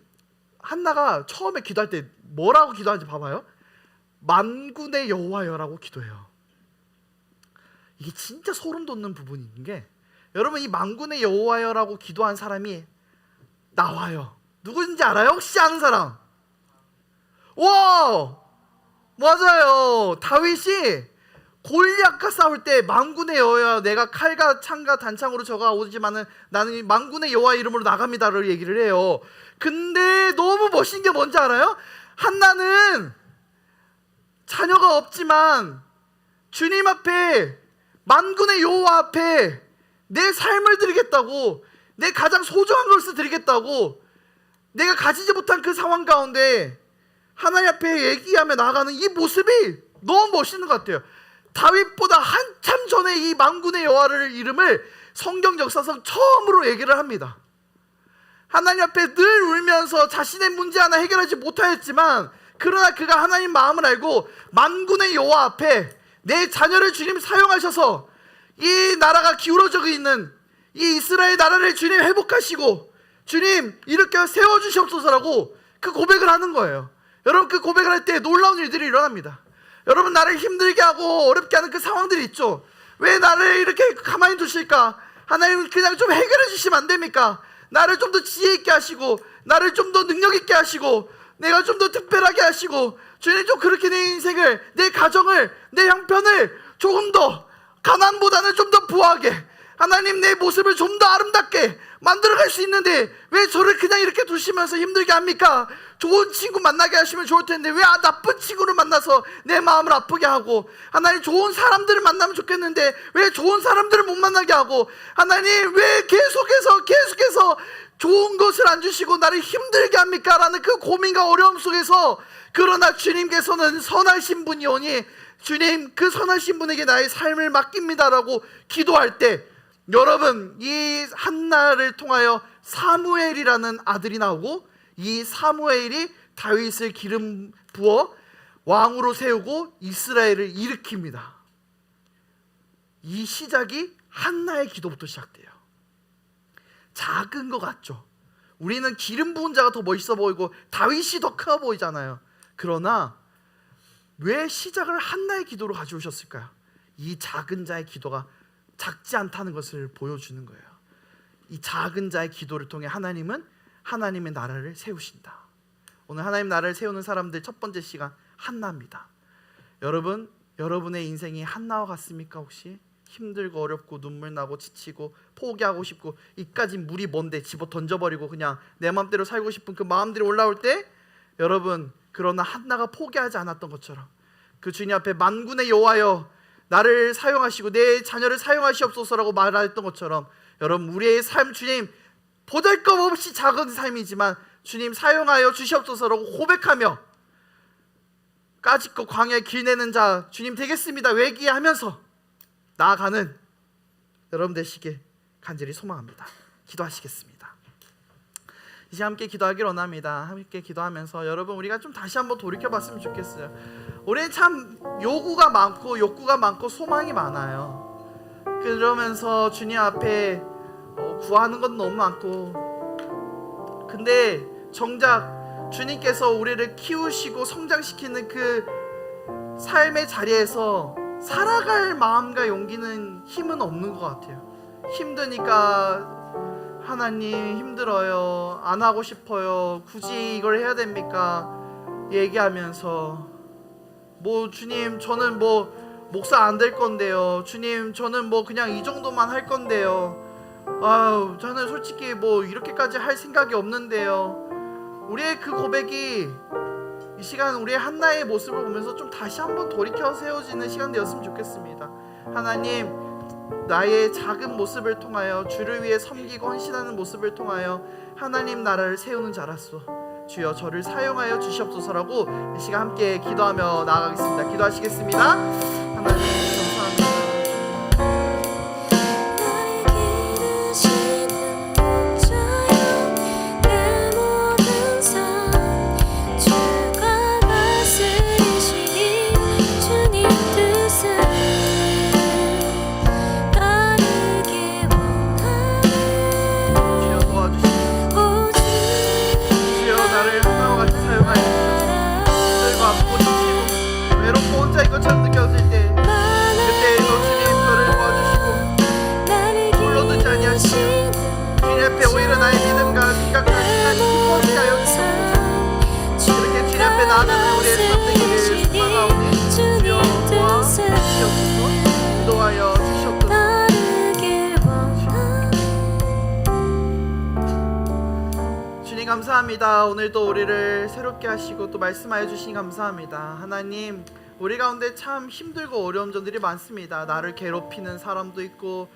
한나가 처음에 기도할 때 뭐라고 기도하는지 봐봐요. 만군의 여호와여라고 기도해요. 이게 진짜 소름 돋는 부분인 게, 여러분, 이 만군의 여호와여라고 기도한 사람이 나와요. 누구인지 알아요? 혹시 아는 사람? 와! 맞아요. 다윗이 골리앗과 싸울 때 만군의 여호와여, 내가 칼과 창과 단창으로 저가 오지만은 나는 만군의 여호와 이름으로 나갑니다를 얘기를 해요. 근데 너무 멋있는 게 뭔지 알아요? 한나는 자녀가 없지만 주님 앞에, 만군의 여호와 앞에 내 삶을 드리겠다고, 내 가장 소중한 것을 드리겠다고, 내가 가지지 못한 그 상황 가운데 하나님 앞에 얘기하며 나아가는 이 모습이 너무 멋있는 것 같아요. 다윗보다 한참 전에 이 만군의 여호와를 이름을 성경 역사상 처음으로 얘기를 합니다. 하나님 앞에 늘 울면서 자신의 문제 하나 해결하지 못하였지만, 그러나 그가 하나님 마음을 알고 만군의 여호와 앞에 내 자녀를 주님 사용하셔서 이 나라가 기울어져 있는 이 이스라엘 나라를 주님 회복하시고 주님 일으켜 세워주시옵소서라고 그 고백을 하는 거예요. 여러분, 그 고백을 할 때 놀라운 일들이 일어납니다. 여러분, 나를 힘들게 하고 어렵게 하는 그 상황들이 있죠. 왜 나를 이렇게 가만히 두실까? 하나님 그냥 좀 해결해 주시면 안 됩니까? 나를 좀 더 지혜 있게 하시고, 나를 좀 더 능력 있게 하시고, 내가 좀 더 특별하게 하시고, 주님 좀 그렇게 내 인생을, 내 가정을, 내 형편을 조금 더 가난보다는 좀 더 부하게, 하나님 내 모습을 좀 더 아름답게 만들어갈 수 있는데 왜 저를 그냥 이렇게 두시면서 힘들게 합니까? 좋은 친구 만나게 하시면 좋을 텐데 왜 나쁜 친구를 만나서 내 마음을 아프게 하고, 하나님 좋은 사람들을 만나면 좋겠는데 왜 좋은 사람들을 못 만나게 하고, 하나님 왜 계속해서 좋은 것을 안 주시고 나를 힘들게 합니까? 라는 그 고민과 어려움 속에서, 그러나 주님께서는 선하신 분이오니 주님 그 선하신 분에게 나의 삶을 맡깁니다라고 기도할 때, 여러분, 이 한나를 통하여 사무엘이라는 아들이 나오고, 이 사무엘이 다윗을 기름 부어 왕으로 세우고 이스라엘을 일으킵니다. 이 시작이 한나의 기도부터 시작돼요. 작은 것 같죠? 우리는 기름 부은 자가 더 멋있어 보이고 다윗이 더 커 보이잖아요. 그러나 왜 시작을 한나의 기도로 가져오셨을까요? 이 작은 자의 기도가 작지 않다는 것을 보여주는 거예요. 이 작은 자의 기도를 통해 하나님은 하나님의 나라를 세우신다. 오늘 하나님 나라를 세우는 사람들 첫 번째 시간 한나입니다. 여러분, 여러분의 인생이 한나와 같습니까? 혹시 힘들고 어렵고 눈물 나고 지치고 포기하고 싶고 이까지 물이 뭔데 집어 던져버리고 그냥 내 마음대로 살고 싶은 그 마음들이 올라올 때, 여러분, 그러나 한나가 포기하지 않았던 것처럼 그 주님 앞에 만군의 여호와여 나를 사용하시고 내 자녀를 사용하시옵소서라고 말했던 것처럼, 여러분, 우리의 삶 주님 보잘것없이 작은 삶이지만 주님 사용하여 주시옵소서라고 고백하며 까짓것 광야에 길 내는 자 주님 되겠습니다 외기하면서 나아가는 여러분 되시길 간절히 소망합니다. 기도하시겠습니다. 이제 함께 기도하기를 원합니다. 함께 기도하면서 여러분, 우리가 좀 다시 한번 돌이켜봤으면 좋겠어요. 우리는 참 요구가 많고 소망이 많아요. 그러면서 주님 앞에 구하는 건 너무 많고, 근데 정작 주님께서 우리를 키우시고 성장시키는 그 삶의 자리에서 살아갈 마음과 용기는 힘은 없는 것 같아요. 힘드니까 하나님 힘들어요, 안 하고 싶어요, 굳이 이걸 해야 됩니까? 얘기하면서 뭐 주님 저는 뭐 목사 안 될 건데요, 주님 저는 뭐 그냥 이 정도만 할 건데요, 아유 저는 솔직히 뭐 이렇게까지 할 생각이 없는데요. 우리의 그 고백이 이 시간 우리의 한나의 모습을 보면서 좀 다시 한번 돌이켜 세워지는 시간 되었으면 좋겠습니다. 하나님, 나의 작은 모습을 통하여 주를 위해 섬기고 헌신하는 모습을 통하여 하나님 나라를 세우는 자라서 주여 저를 사용하여 주시옵소서라고 이 시간 함께 기도하며 나아가겠습니다. 기도하시겠습니다. 하나님 감사합니다. 것처럼 느껴질 때 그때 주님 저를 도와주시고 홀로 듣지 아니하시고 주님 앞에 오히려 나의 믿음과 생각과 시간이 기뻐지게 하여 주시옵소서. 그렇게 주님 앞에 나아가는 우리의 삶 되기를 소망하오니 주여 도와주시옵소서. 인도하여 주시옵소서. 주님 감사합니다. 오늘도 우리를 새롭게 하시고 또 말씀하여 주시니 감사합니다. 하나님, 우리 가운데 참 힘들고 어려운 점들이 많습니다. 나를 괴롭히는 사람도 있고,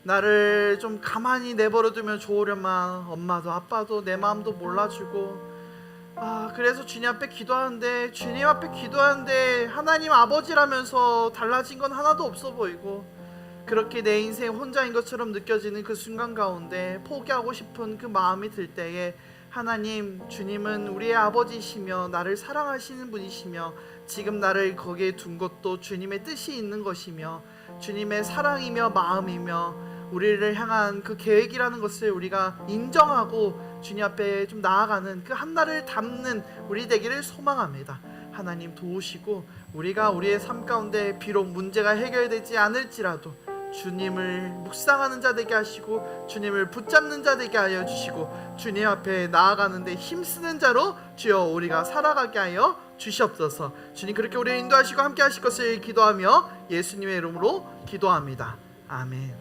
나를 좀 가만히 내버려두면 좋으려만 엄마도 아빠도 내 마음도 몰라주고, 그래서 주님 앞에 기도하는데 하나님 아버지라면서 달라진 건 하나도 없어 보이고, 그렇게 내 인생 혼자인 것처럼 느껴지는 그 순간 가운데 포기하고 싶은 그 마음이 들 때에, 하나님, 주님은 우리의 아버지시며 나를 사랑하시는 분이시며 지금 나를 거기에 둔 것도 주님의 뜻이 있는 것이며 주님의 사랑이며 마음이며 우리를 향한 그 계획이라는 것을 우리가 인정하고 주님 앞에 좀 나아가는 그 한날을 담는 우리 되기를 소망합니다. 하나님 도우시고, 우리가 우리의 삶 가운데 비록 문제가 해결되지 않을지라도 주님을 묵상하는 자 되게 하시고, 주님을 붙잡는 자 되게 하여 주시고, 주님 앞에 나아가는데 힘쓰는 자로 주여 우리가 살아가게 하여 주시옵소서. 주님 그렇게 우리를 인도하시고 함께 하실 것을 기도하며 예수님의 이름으로 기도합니다. 아멘.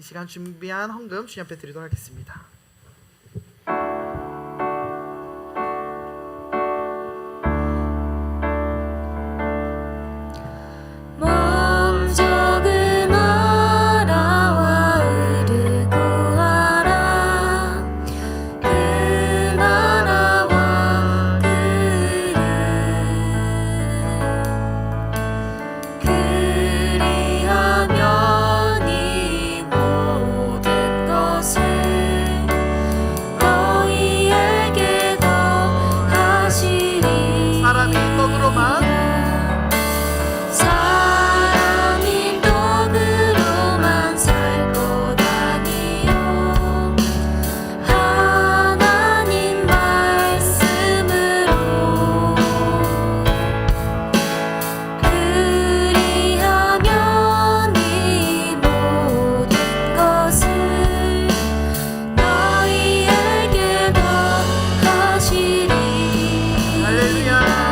이 시간 준비한 헌금 주님 앞에 드리도록 하겠습니다. 먼저 그 나라와 의를 구하라. 그 나라와 그 의를, 그리하면 이 모든 것을 너희에게 더하시리. 사람이 떡으로만 사람이 떡으로만 살 것 아니요 하나님 말씀으로. 그리하면 이 모든 것을 너희에게 더하시리. 할렐루야.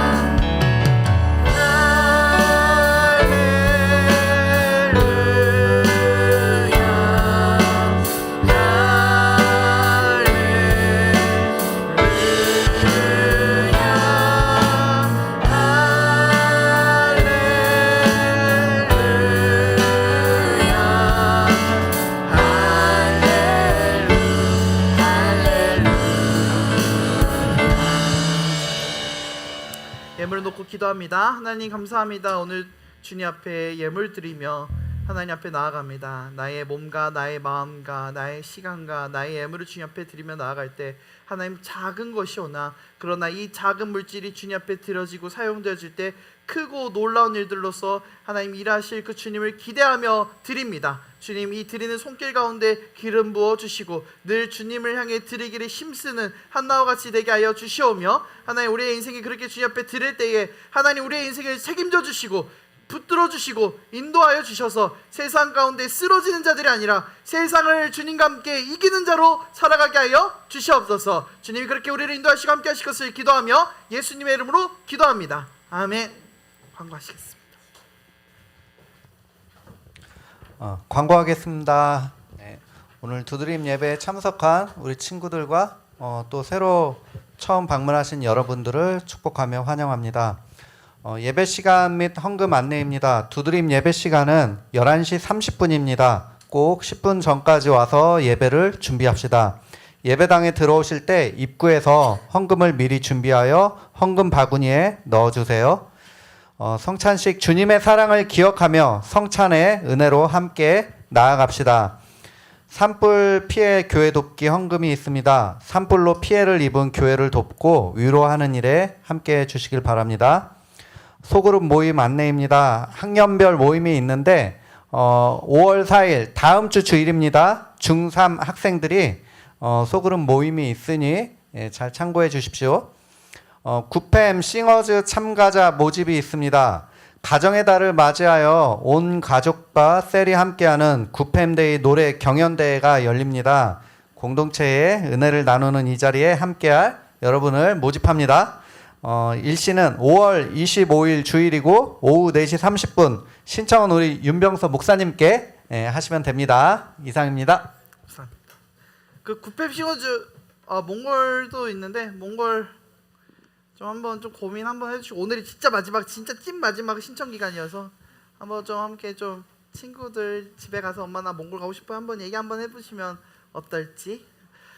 예물을 놓고 기도합니다. 하나님 감사합니다. 오늘 주님 앞에 예물 드리며 하나님 앞에 나아갑니다. 나의 몸과 나의 마음과 나의 시간과 나의 예물을 주님 앞에 드리며 나아갈 때 하나님 작은 것이오나 그러나 이 작은 물질이 주님 앞에 드려지고 사용되어질 때 크고 놀라운 일들로서 하나님 일하실 그 주님을 기대하며 드립니다. 주님 이 드리는 손길 가운데 기름 부어 주시고 늘 주님을 향해 드리기를 힘쓰는 한나와 같이 되게 하여 주시오며, 하나님 우리의 인생이 그렇게 주님 앞에 드릴 때에 하나님 우리의 인생을 책임져 주시고 붙들어 주시고 인도하여 주셔서 세상 가운데 쓰러지는 자들이 아니라 세상을 주님과 함께 이기는 자로 살아가게 하여 주시옵소서. 주님이 그렇게 우리를 인도하시고 함께 하실 것을 기도하며 예수님의 이름으로 기도합니다. 아멘. 광고하시겠습니다. 광고하겠습니다. 네, 오늘 두드림 예배에 참석한 우리 친구들과 또 새로 처음 방문하신 여러분들을 축복하며 환영합니다. 예배 시간 및 헌금 안내입니다. 두드림 예배 시간은 11시 30분입니다. 꼭 10분 전까지 와서 예배를 준비합시다. 예배당에 들어오실 때 입구에서 헌금을 미리 준비하여 헌금 바구니에 넣어주세요. 성찬식 주님의 사랑을 기억하며 성찬의 은혜로 함께 나아갑시다. 산불 피해 교회 돕기 헌금이 있습니다. 산불로 피해를 입은 교회를 돕고 위로하는 일에 함께 해주시길 바랍니다. 소그룹 모임 안내입니다. 학년별 모임이 있는데 5월 4일 다음 주 주일입니다. 중3 학생들이 소그룹 모임이 있으니 잘 참고해 주십시오. 구팸 싱어즈 참가자 모집이 있습니다. 가정의 달을 맞이하여 온 가족과 셀이 함께하는 구팸데이 노래 경연대회가 열립니다. 공동체의 은혜를 나누는 이 자리에 함께할 여러분을 모집합니다. 일시는 5월 25일 주일이고 오후 4시 30분 신청은 우리 윤병서 목사님께 하시면 됩니다. 이상입니다. 감사합니다. 그 구팸 싱어즈 몽골도 있는데 몽골 좀 한번 좀 고민 한번 해주시고, 오늘이 진짜 마지막, 진짜 찐 마지막 신청 기간이어서 한번 좀 함께 좀 친구들 집에 가서 엄마 나 몽골 가고 싶어 한번 얘기 한번 해보시면 어떨지.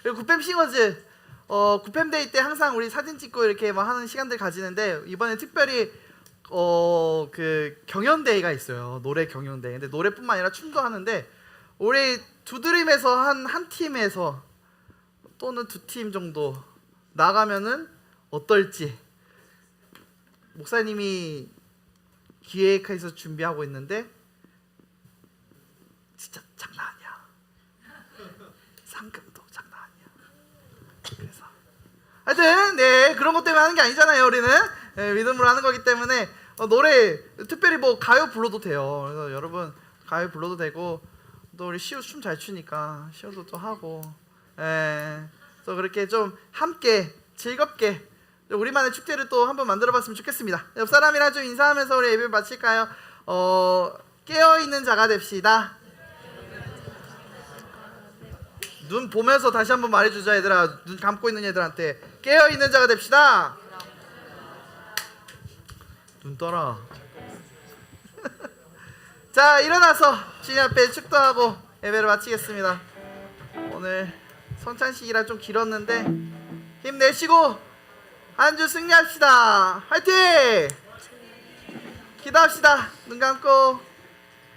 그리고 굿팸 싱어즈 굿팸 데이 때 항상 우리 사진 찍고 이렇게 뭐 하는 시간들 가지는데, 이번에 특별히 그 경연대회가 있어요. 노래 경연대회. 근데 노래뿐만 아니라 춤도 하는데, 우리 두드림에서 한 팀에서 또는 두 팀 정도 나가면은 어떨지 목사님이 기획해서 준비하고 있는데 진짜 장난 아니야. 상금도 장난 아니야. 그래서 하여튼 네, 그런 것 때문에 하는 게 아니잖아요. 우리는 믿음으로 하는 거기 때문에 노래 특별히 뭐 가요 불러도 돼요. 그래서 여러분 가요 불러도 되고, 또 우리 시우 춤 잘 추니까 시우도 또 하고, 또 그렇게 좀 함께 즐겁게 우리만의 축제를 또 한번 만들어봤으면 좋겠습니다. 옆 사람이랑 좀 인사하면서 우리 예배 마칠까요? 깨어있는 자가 됩시다. 눈 보면서 다시 한번 말해주자 얘들아. 눈 감고 있는 애들한테 깨어있는 자가 됩시다. 눈 떠라. 자, 일어나서 주님 앞에 축도하고 예배를 마치겠습니다. 오늘 성찬식이라 좀 길었는데 힘내시고 한 주 승리합시다. 화이팅! 기도합시다. 눈 감고.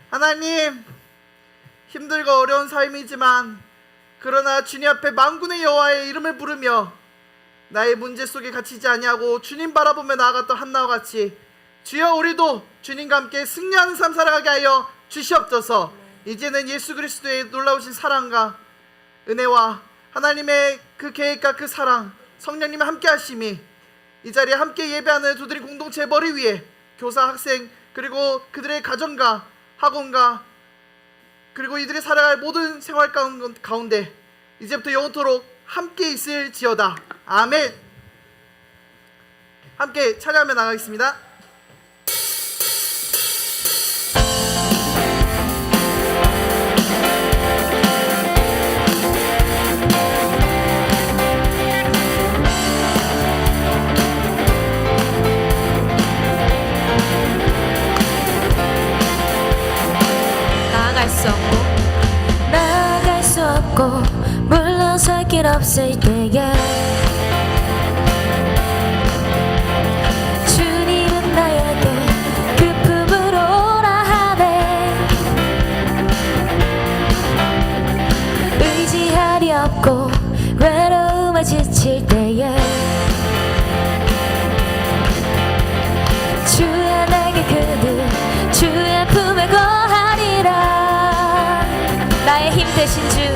하나님, 힘들고 어려운 삶이지만 그러나 주님 앞에 만군의 여호와의 이름을 부르며 나의 문제 속에 갇히지 아니하고 주님 바라보며 나아갔던 한나와 같이, 주여 우리도 주님과 함께 승리하는 삶 살아가게 하여 주시옵소서. 이제는 예수 그리스도의 놀라우신 사랑과 은혜와 하나님의 그 계획과 그 사랑, 성령님의 함께 하심이 이 자리에 함께 예배하는 두드림 공동체 머리 위에 교사, 학생, 그리고 그들의 가정과 학원과 그리고 이들이 살아갈 모든 생활 가운데 이제부터 영원토록 함께 있을지어다. 아멘. 함께 찬양하며 나가겠습니다. 나아갈 수 없고 물러설 길 없을 때에 주님은 나에게 그 품으로 오라 하네. 의지하리 없고 외로움에 지칠 때에 주의 내게 그들 주의 품에 거하리라. 나의 힘 대신 주